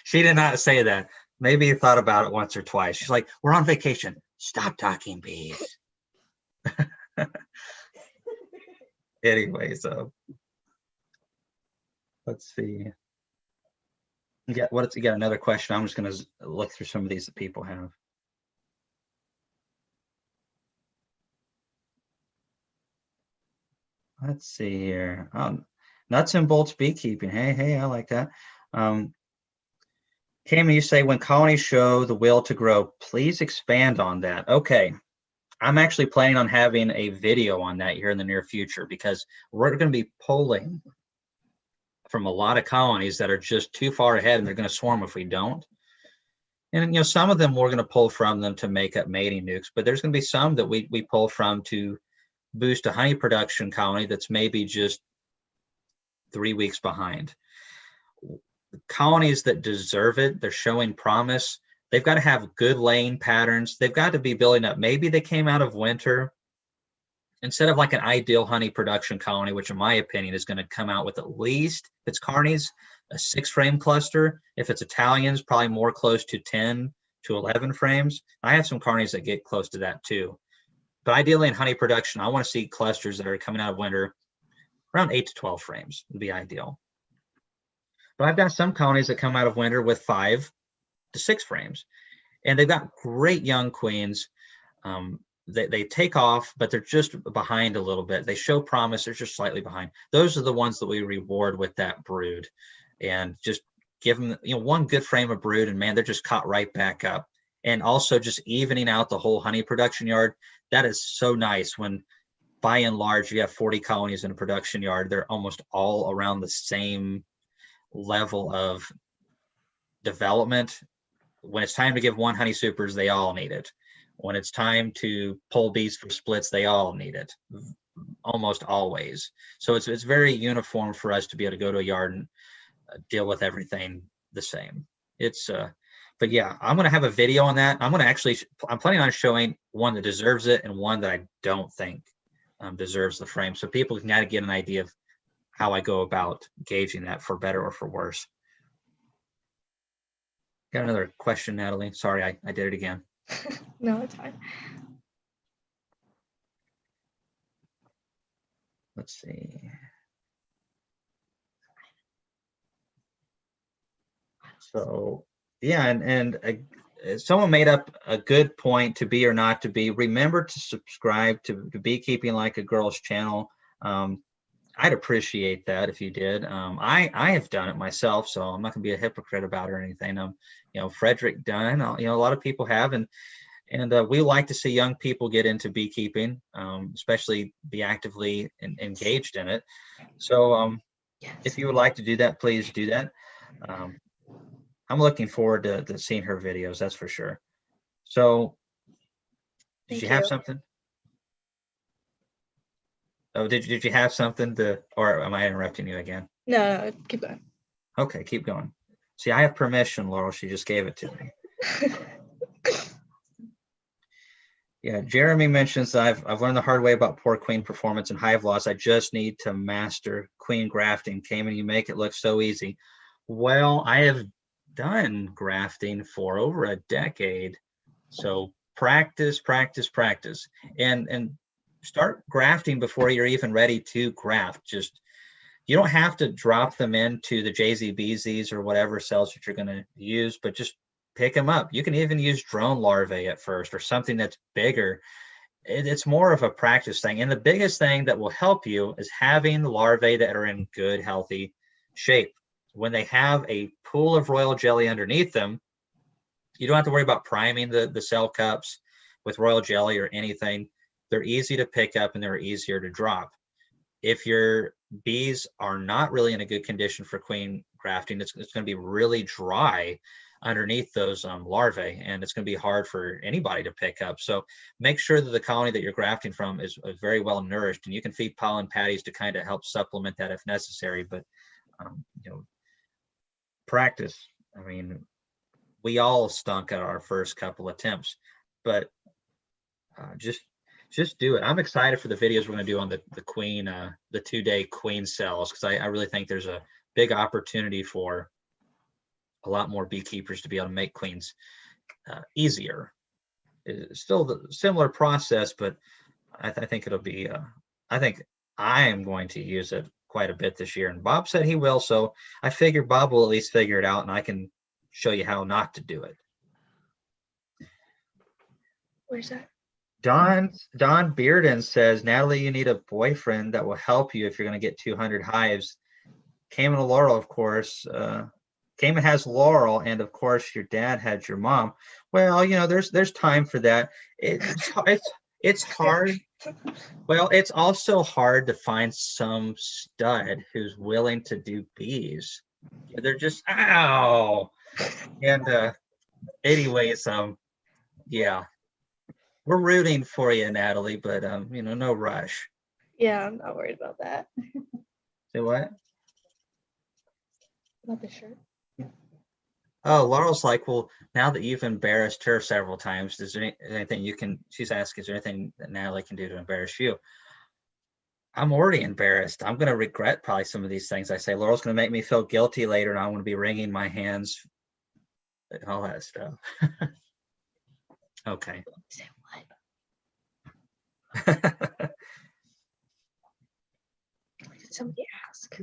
She did not say that. Maybe you thought about it once or twice. She's like, we're on vacation. Stop talking, bees. Anyway, so let's see. You got another question? I'm just going to look through some of these that people have. Let's see here. Nuts and bolts beekeeping. Hey, I like that. Cami, you say when colonies show the will to grow, please expand on that. Okay. I'm actually planning on having a video on that here in the near future, because we're going to be polling from a lot of colonies that are just too far ahead, and they're going to swarm if we don't. And some of them we're going to pull from them to make up mating nukes, but there's going to be some that we pull from to boost a honey production colony that's maybe just 3 weeks behind. Colonies that deserve it, they're showing promise. They've got to have good laying patterns. They've got to be building up. Maybe they came out of winter. Instead of like an ideal honey production colony, which in my opinion is going to come out with at least, if it's carnies, a 6 frame cluster. If it's Italians, probably more close to 10 to 11 frames. I have some carnies that get close to that too. But ideally in honey production, I want to see clusters that are coming out of winter around 8 to 12 frames would be ideal. But I've got some colonies that come out of winter with 5 to 6 frames, and they've got great young queens. They take off, but they're just behind a little bit. They show promise, they're just slightly behind. Those are the ones that we reward with that brood, and just give them one good frame of brood, and man, they're just caught right back up. And also just evening out the whole honey production yard. That is so nice when by and large you have 40 colonies in a production yard. They're almost all around the same level of development. When it's time to give one honey supers, they all need it. When it's time to pull bees for splits, they all need it, almost always. So it's very uniform for us to be able to go to a yard and deal with everything the same. But yeah, I'm going to have a video on that. I'm planning on showing one that deserves it and one that I don't think deserves the frame, so people can kind of get an idea of how I go about gauging that for better or for worse. Got another question, Natalie. Sorry, I did it again. No, it's fine. let's see. So yeah, someone made up a good point to be or not to be. Remember to subscribe to Beekeeping Like a Girl's channel. I'd appreciate that if you did. I have done it myself, so I'm not gonna be a hypocrite about it or anything. Frederick Dunn, a lot of people have, and we like to see young people get into beekeeping, especially be actively engaged in it. So if you would like to do that, please do that. I'm looking forward to seeing her videos, that's for sure. So did you have something? Oh, did you have something or am I interrupting you again? No, keep going. Okay, keep going. See, I have permission, Laurel. She just gave it to me. Yeah, Jeremy mentions I've learned the hard way about poor queen performance and hive loss. I just need to master queen grafting. Kamon, you make it look so easy. Well, I have done grafting for over a decade. So practice, practice, practice. And start grafting before you're even ready to graft. Just you don't have to drop them into the JZBZs or whatever cells that you're going to use, but just pick them up. You can even use drone larvae at first or something that's bigger. It's more of a practice thing. And the biggest thing that will help you is having larvae that are in good, healthy shape. When they have a pool of royal jelly underneath them, you don't have to worry about priming the cell cups with royal jelly or anything. They're easy to pick up and they're easier to drop. If your bees are not really in a good condition for queen grafting, it's going to be really dry underneath those larvae, and it's going to be hard for anybody to pick up. So make sure that the colony that you're grafting from is very well nourished, and you can feed pollen patties to kind of help supplement that if necessary. But practice. I mean, we all stunk at our first couple attempts, but just do it. I'm excited for the videos we're going to do on the queen, the 2-day queen cells, because I really think there's a big opportunity for a lot more beekeepers to be able to make queens easier. It's still the similar process, but I think it'll be, I think I am going to use it quite a bit this year. And Bob said he will, so I figure Bob will at least figure it out and I can show you how not to do it. Where's that? Don Bearden says, Natalie, you need a boyfriend that will help you if you're going to get 200 hives. Kamon and Laurel, of course. Kamon has Laurel, and of course your dad had your mom. Well, there's time for that. It's hard. Well, it's also hard to find some stud who's willing to do bees. They're just ow. And anyways, yeah. We're rooting for you, Natalie, but no rush. Yeah, I'm not worried about that. Say what? About the shirt. Oh, Laurel's like, well, now that you've embarrassed her several times, is there anything she's asking, is there anything that Natalie can do to embarrass you? I'm already embarrassed. I'm going to regret probably some of these things I say. Laurel's going to make me feel guilty later, and I'm going to be wringing my hands and all that stuff. Okay. Say what? Did somebody ask?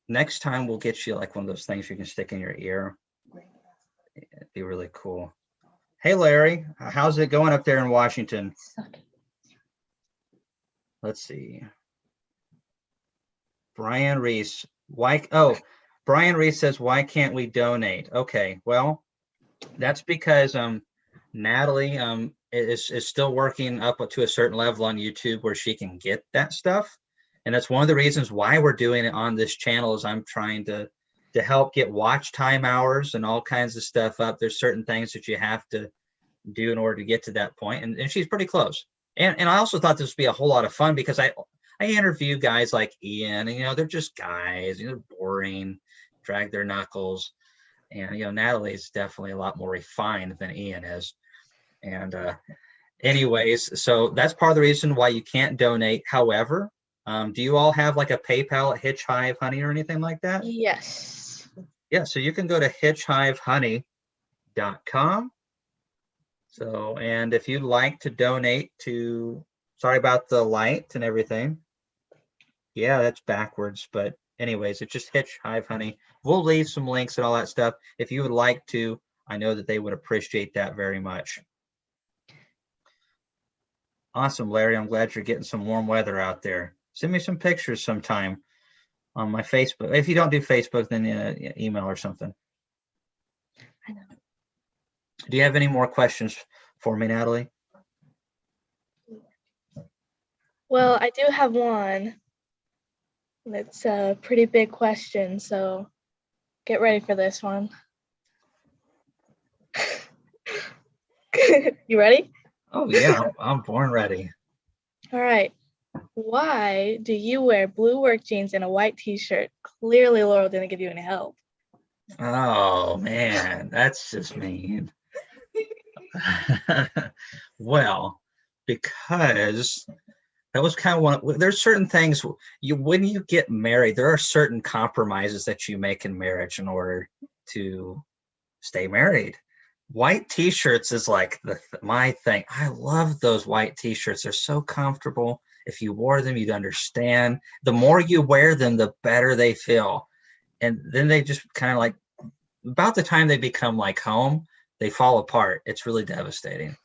Next time we'll get you like one of those things you can stick in your ear. It'd be really cool. Hey, Larry, how's it going up there in Washington? Let's see. Brian Reese. Brian Reese says, why can't we donate? Okay, well, that's because Natalie is still working up to a certain level on YouTube where she can get that stuff. And that's one of the reasons why we're doing it on this channel is I'm trying to help get watch time hours and all kinds of stuff up. There's certain things that you have to do in order to get to that point. And she's pretty close. And I also thought this would be a whole lot of fun because I interview guys like Ian, and they're just guys, they're boring, drag their knuckles. And Natalie is definitely a lot more refined than Ian is. And anyways, so that's part of the reason why you can't donate. However, do you all have like a PayPal at Hitch Hive Honey or anything like that? Yes. Yeah, so you can go to hitchhivehoney.com. So, and if you'd like to donate to, sorry about the light and everything. Yeah, that's backwards. But anyways, it's just Hitch Hive Honey. We'll leave some links and all that stuff. If you would like to, I know that they would appreciate that very much. Awesome, Larry. I'm glad you're getting some warm weather out there. Send me some pictures sometime on my Facebook. If you don't do Facebook, then email or something. I know. Do you have any more questions for me, Natalie? Well, I do have one. It's a pretty big question, so get ready for this one. You ready? Oh yeah, I'm born ready. All right. Why do you wear blue work jeans and a white t-shirt? Clearly Laurel didn't give you any help. Oh man, that's just mean. Well, because that was kind of one. There's certain things when you get married, there are certain compromises that you make in marriage in order to stay married. White t-shirts is like my thing. I love those white t-shirts. They're so comfortable. If you wore them, you'd understand. The more you wear them, the better they feel. And then they just kind of like, about the time they become like home, they fall apart. It's really devastating.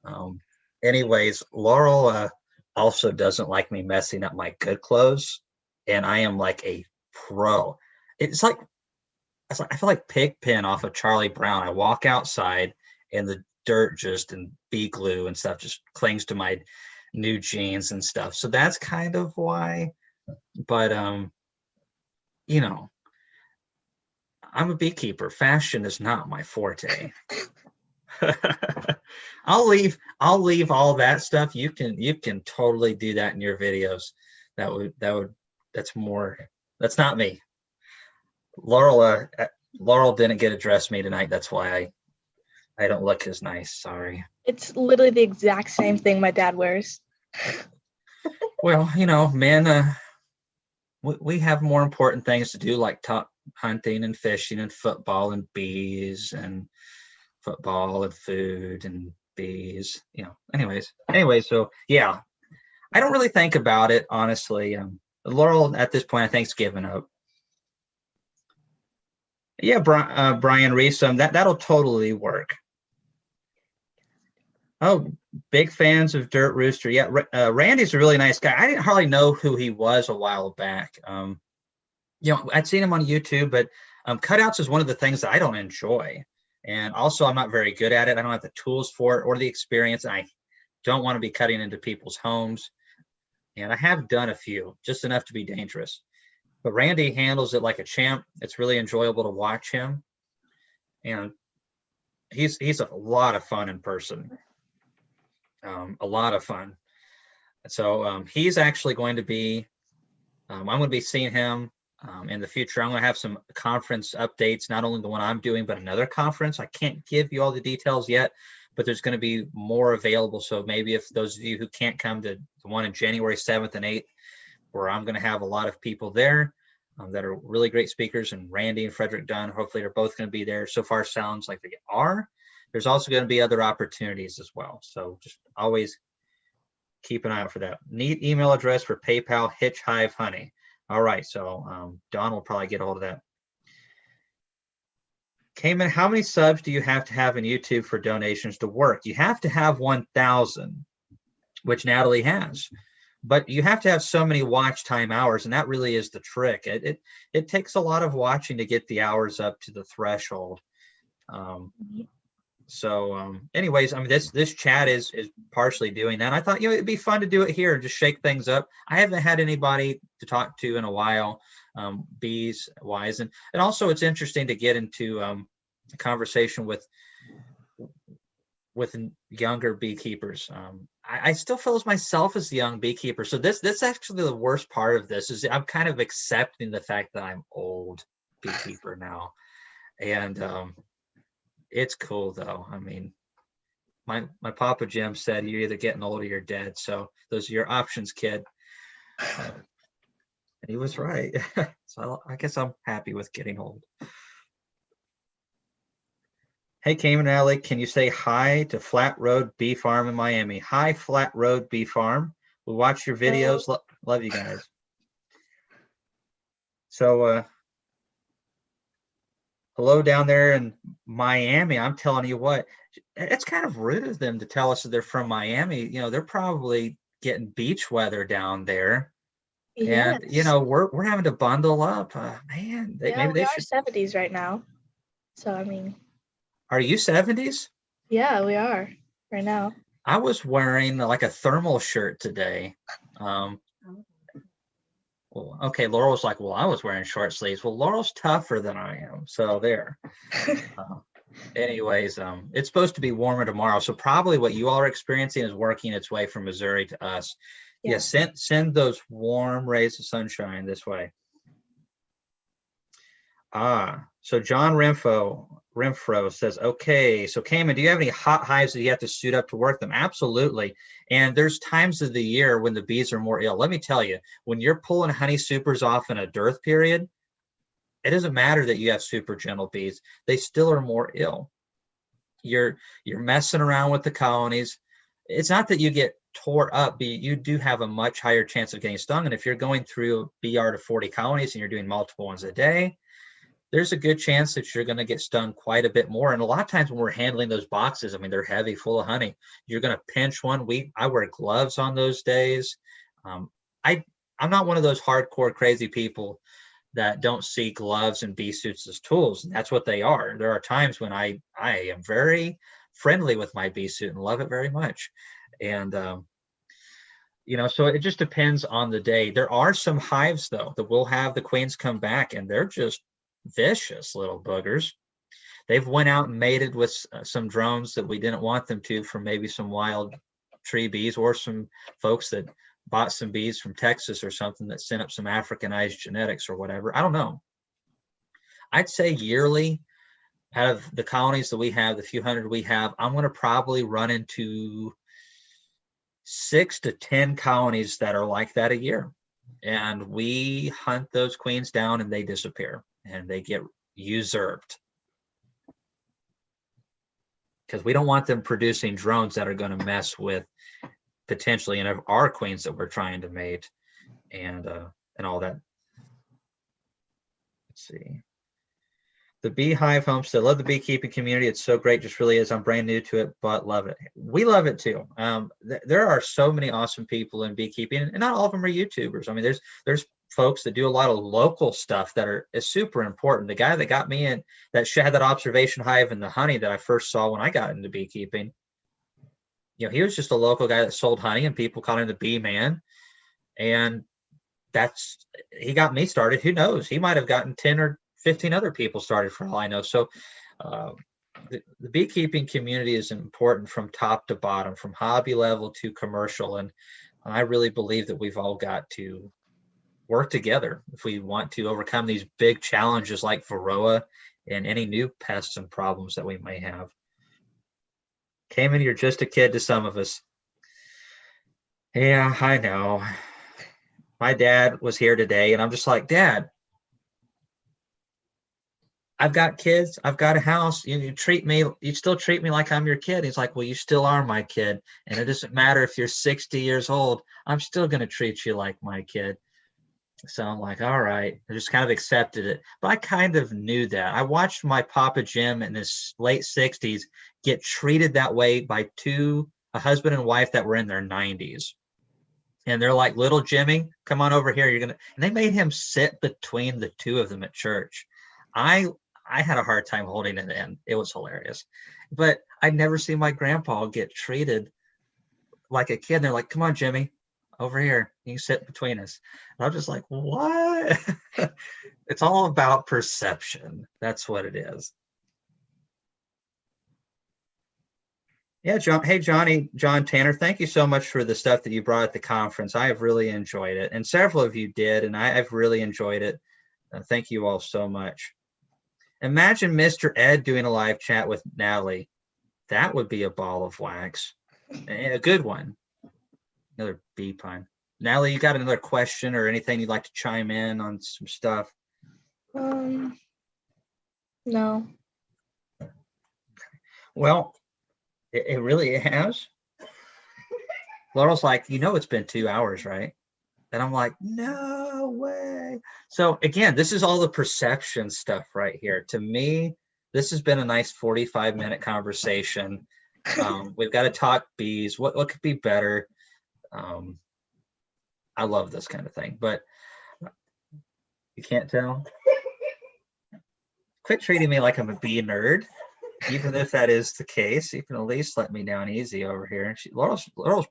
Um, anyways, Laurel also doesn't like me messing up my good clothes, and I am like a pro. It's like I feel like Pigpen off of Charlie Brown. I walk outside, and the dirt just and bee glue and stuff just clings to my new jeans and stuff. So that's kind of why. But you know, I'm a beekeeper. Fashion is not my forte. I'll leave all that stuff. You can totally do that in your videos. That's not me. Laurel didn't get to dress me tonight. That's why I don't look as nice. Sorry. It's literally the exact same thing my dad wears. Well, men, we have more important things to do, like hunting and fishing and football and bees and football and food and bees. Anyways, so yeah, I don't really think about it, honestly. Laurel at this point I think's given up. Yeah, Brian Reese, that'll totally work. Oh, big fans of Dirt Rooster. Yeah, Randy's a really nice guy. I didn't hardly know who he was a while back. I'd seen him on YouTube, but cutouts is one of the things that I don't enjoy. And also, I'm not very good at it. I don't have the tools for it or the experience. And I don't want to be cutting into people's homes. And I have done a few, just enough to be dangerous. But Randy handles it like a champ. It's really enjoyable to watch him. And he's a lot of fun in person. A lot of fun. So he's actually going to be, I'm going to be seeing him in the future. I'm going to have some conference updates, not only the one I'm doing, but another conference. I can't give you all the details yet, but there's going to be more available. So maybe if those of you who can't come to the one in January 7th and 8th, where I'm going to have a lot of people there that are really great speakers, and Randy and Frederick Dunn, hopefully they're both going to be there. So far sounds like they are. There's also going to be other opportunities as well. So just always keep an eye out for that. Need email address for PayPal, Hitch Hive Honey. All right, so Don will probably get a hold of that. Kamon, how many subs do you have to have in YouTube for donations to work? You have to have 1,000, which Natalie has. But you have to have so many watch time hours, and that really is the trick. It takes a lot of watching to get the hours up to the threshold. Anyways, I mean, this chat is partially doing that. I thought, it'd be fun to do it here and just shake things up. I haven't had anybody to talk to in a while, bees wise, and also it's interesting to get into a conversation with younger beekeepers. I still feel as myself as a young beekeeper. So this actually the worst part of this is I'm kind of accepting the fact that I'm old beekeeper now, and it's cool though. I mean, my Papa Jim said you're either getting old or you're dead. So those are your options, kid. And he was right. So I guess I'm happy with getting old. Hey, Kamon Alley, can you say hi to Flat Road Bee Farm in Miami? Hi, Flat Road Bee Farm. We watch your videos. Love you guys. So, hello down there in Miami. I'm telling you what, it's kind of rude of them to tell us that they're from Miami. They're probably getting beach weather down there. And Yes. we're having to bundle up. Man, Yeah, maybe we they are should. 70s right now. So, I mean, Are you 70s? yeah, we are right now. I was wearing like a thermal shirt today. Um, well, okay, Laurel was like, well, I was wearing short sleeves. Well, Laurel's tougher than I am. So there. Uh, Anyways, it's supposed to be warmer tomorrow. So probably what you all are experiencing is working its way from Missouri to us. Yeah, Yeah. send those warm rays of sunshine this way. So John Renfro says, okay, so Kamon, do you have any hot hives that you have to suit up to work them? Absolutely. And there's times of the year when the bees are more ill. Let me tell you, when you're pulling honey supers off in a dearth period, it doesn't matter that you have super gentle bees. They still are more ill. You're messing around with the colonies. It's not that you get tore up, but you do have a much higher chance of getting stung. And if you're going through BR to 40 colonies and you're doing multiple ones a day, there's a good chance that you're going to get stung quite a bit more. And a lot of times when we're handling those boxes, I mean, they're heavy, full of honey. You're going to pinch one. I wear gloves on those days. Um, I'm not one of those hardcore crazy people that don't see gloves and bee suits as tools. And that's what they are. There are times when I am very friendly with my bee suit and love it very much. And so it just depends on the day. There are some hives though that will have the queens come back, and they're just vicious little boogers. They've went out and mated with some drones that we didn't want them to, from maybe some wild tree bees or some folks that bought some bees from Texas or something that sent up some Africanized genetics or whatever. I don't know. I'd say yearly, out of the colonies that we have, the few hundred we have, I'm going to probably run into 6 to 10 colonies that are like that a year. And we hunt those queens down and they disappear and they get usurped, because we don't want them producing drones that are going to mess with potentially our queens that we're trying to mate and all that. Let's see. The Beehive Homestead. Love the beekeeping community. It's so great. Just really is. I'm brand new to it, but love it. We love it too. There are so many awesome people in beekeeping, and not all of them are YouTubers. I mean, there's folks that do a lot of local stuff that is super important. The guy that got me in, that had that observation hive and the honey that I first saw when I got into beekeeping, he was just a local guy that sold honey, and people called him the Bee Man. And he got me started. Who knows? He might have gotten 10 or 15 other people started for all I know. So the beekeeping community is important from top to bottom, from hobby level to commercial. And I really believe that we've all got to work together if we want to overcome these big challenges like Varroa and any new pests and problems that we may have. Kamon, you're just a kid to some of us. Yeah, I know. My dad was here today, and I'm just like, Dad, I've got kids, I've got a house. You still treat me like I'm your kid. He's like, well, you still are my kid. And it doesn't matter if you're 60 years old, I'm still going to treat you like my kid. So I'm like, all right. I just kind of accepted it. But I kind of knew that. I watched my Papa Jim in his late 60s get treated that way by a husband and wife that were in their 90s. And they're like, little Jimmy, come on over here. And they made him sit between the two of them at church. I had a hard time holding it in. It was hilarious. But I'd never seen my grandpa get treated like a kid. And they're like, come on, Jimmy, over here. You can sit between us. And I'm just like, what? It's all about perception. That's what it is. Yeah, John. Hey, John Tanner, thank you so much for the stuff that you brought at the conference. I have really enjoyed it. And several of you did, and I've really enjoyed it. Thank you all so much. Imagine Mr. Ed doing a live chat with Natalie. That would be a ball of wax. A good one. Another bee pun. Natalie, you got another question or anything you'd like to chime in on some stuff? No. Well, it really has. Laurel's like, it's been 2 hours, right? And I'm like, no way. So again, this is all the perception stuff right here. To me, this has been a nice 45-minute conversation. We've got to talk bees. What could be better? Um, I love this kind of thing, but you can't tell. Quit treating me like I'm a bee nerd. Even if that is the case, you can at least let me down easy over here. Laurel's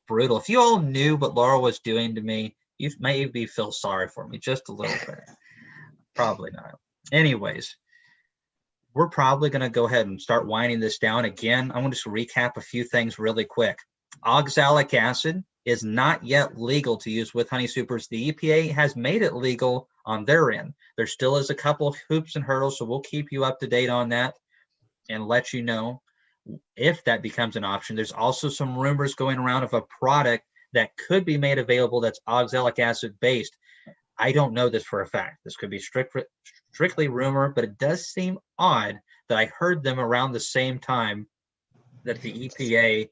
brutal. If you all knew what Laurel was doing to me, you maybe feel sorry for me just a little bit. Probably not. Anyways, we're probably going to go ahead and start winding this down. Again, I'm going to just recap a few things really quick. Oxalic acid is not yet legal to use with honey supers. The EPA has made it legal on their end. There still is a couple of hoops and hurdles, so we'll keep you up to date on that and let you know if that becomes an option. There's also some rumors going around of a product that could be made available that's oxalic acid based. I don't know this for a fact. This could be strictly rumor, but it does seem odd that I heard them around the same time that the EPA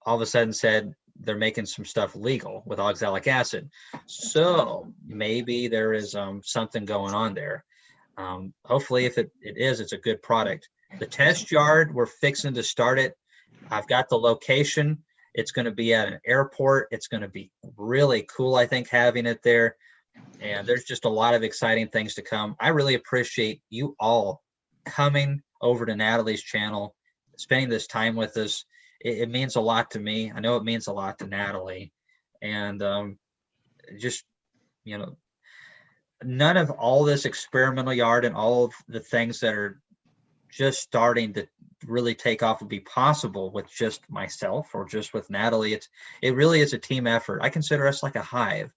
all of a sudden said they're making some stuff legal with oxalic acid. So maybe there is something going on there. Hopefully, if it is, it's a good product. The test yard, we're fixing to start it. I've got the location. It's going to be at an airport. It's going to be really cool, I think, having it there. And there's just a lot of exciting things to come. I really appreciate you all coming over to Natalie's channel, spending this time with us. It means a lot to me. I know it means a lot to Natalie. And just, you know, none of all this experimental yard and all of the things that are just starting to really take off would be possible with just myself or just with Natalie. It really is a team effort. I consider us like a hive.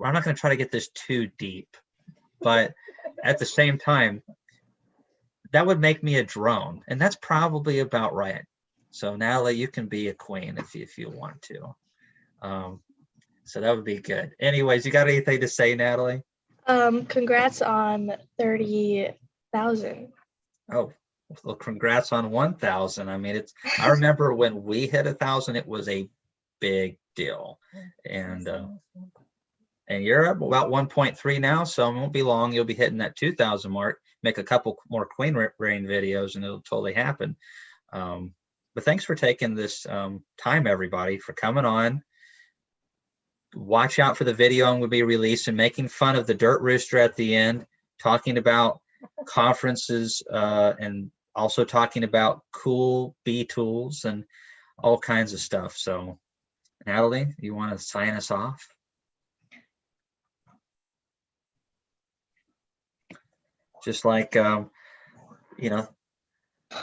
I'm not going to try to get this too deep, but at the same time, that would make me a drone, and that's probably about right. So Natalie, you can be a queen if you want to. So that would be good. Anyways, you got anything to say, Natalie? Congrats on 30,000. Oh, well, congrats on 1,000. I mean, I remember when we hit 1,000, it was a big deal. And you're up about 1.3 now, so it won't be long. You'll be hitting that 2,000 mark, make a couple more queen rearing videos, and it'll totally happen. But thanks for taking this time, everybody, for coming on. Watch out for the video I'm going to be releasing, making fun of the dirt rooster at the end, talking about conferences and also talking about cool bee tools and all kinds of stuff. So, Natalie, you want to sign us off? Just like, you know,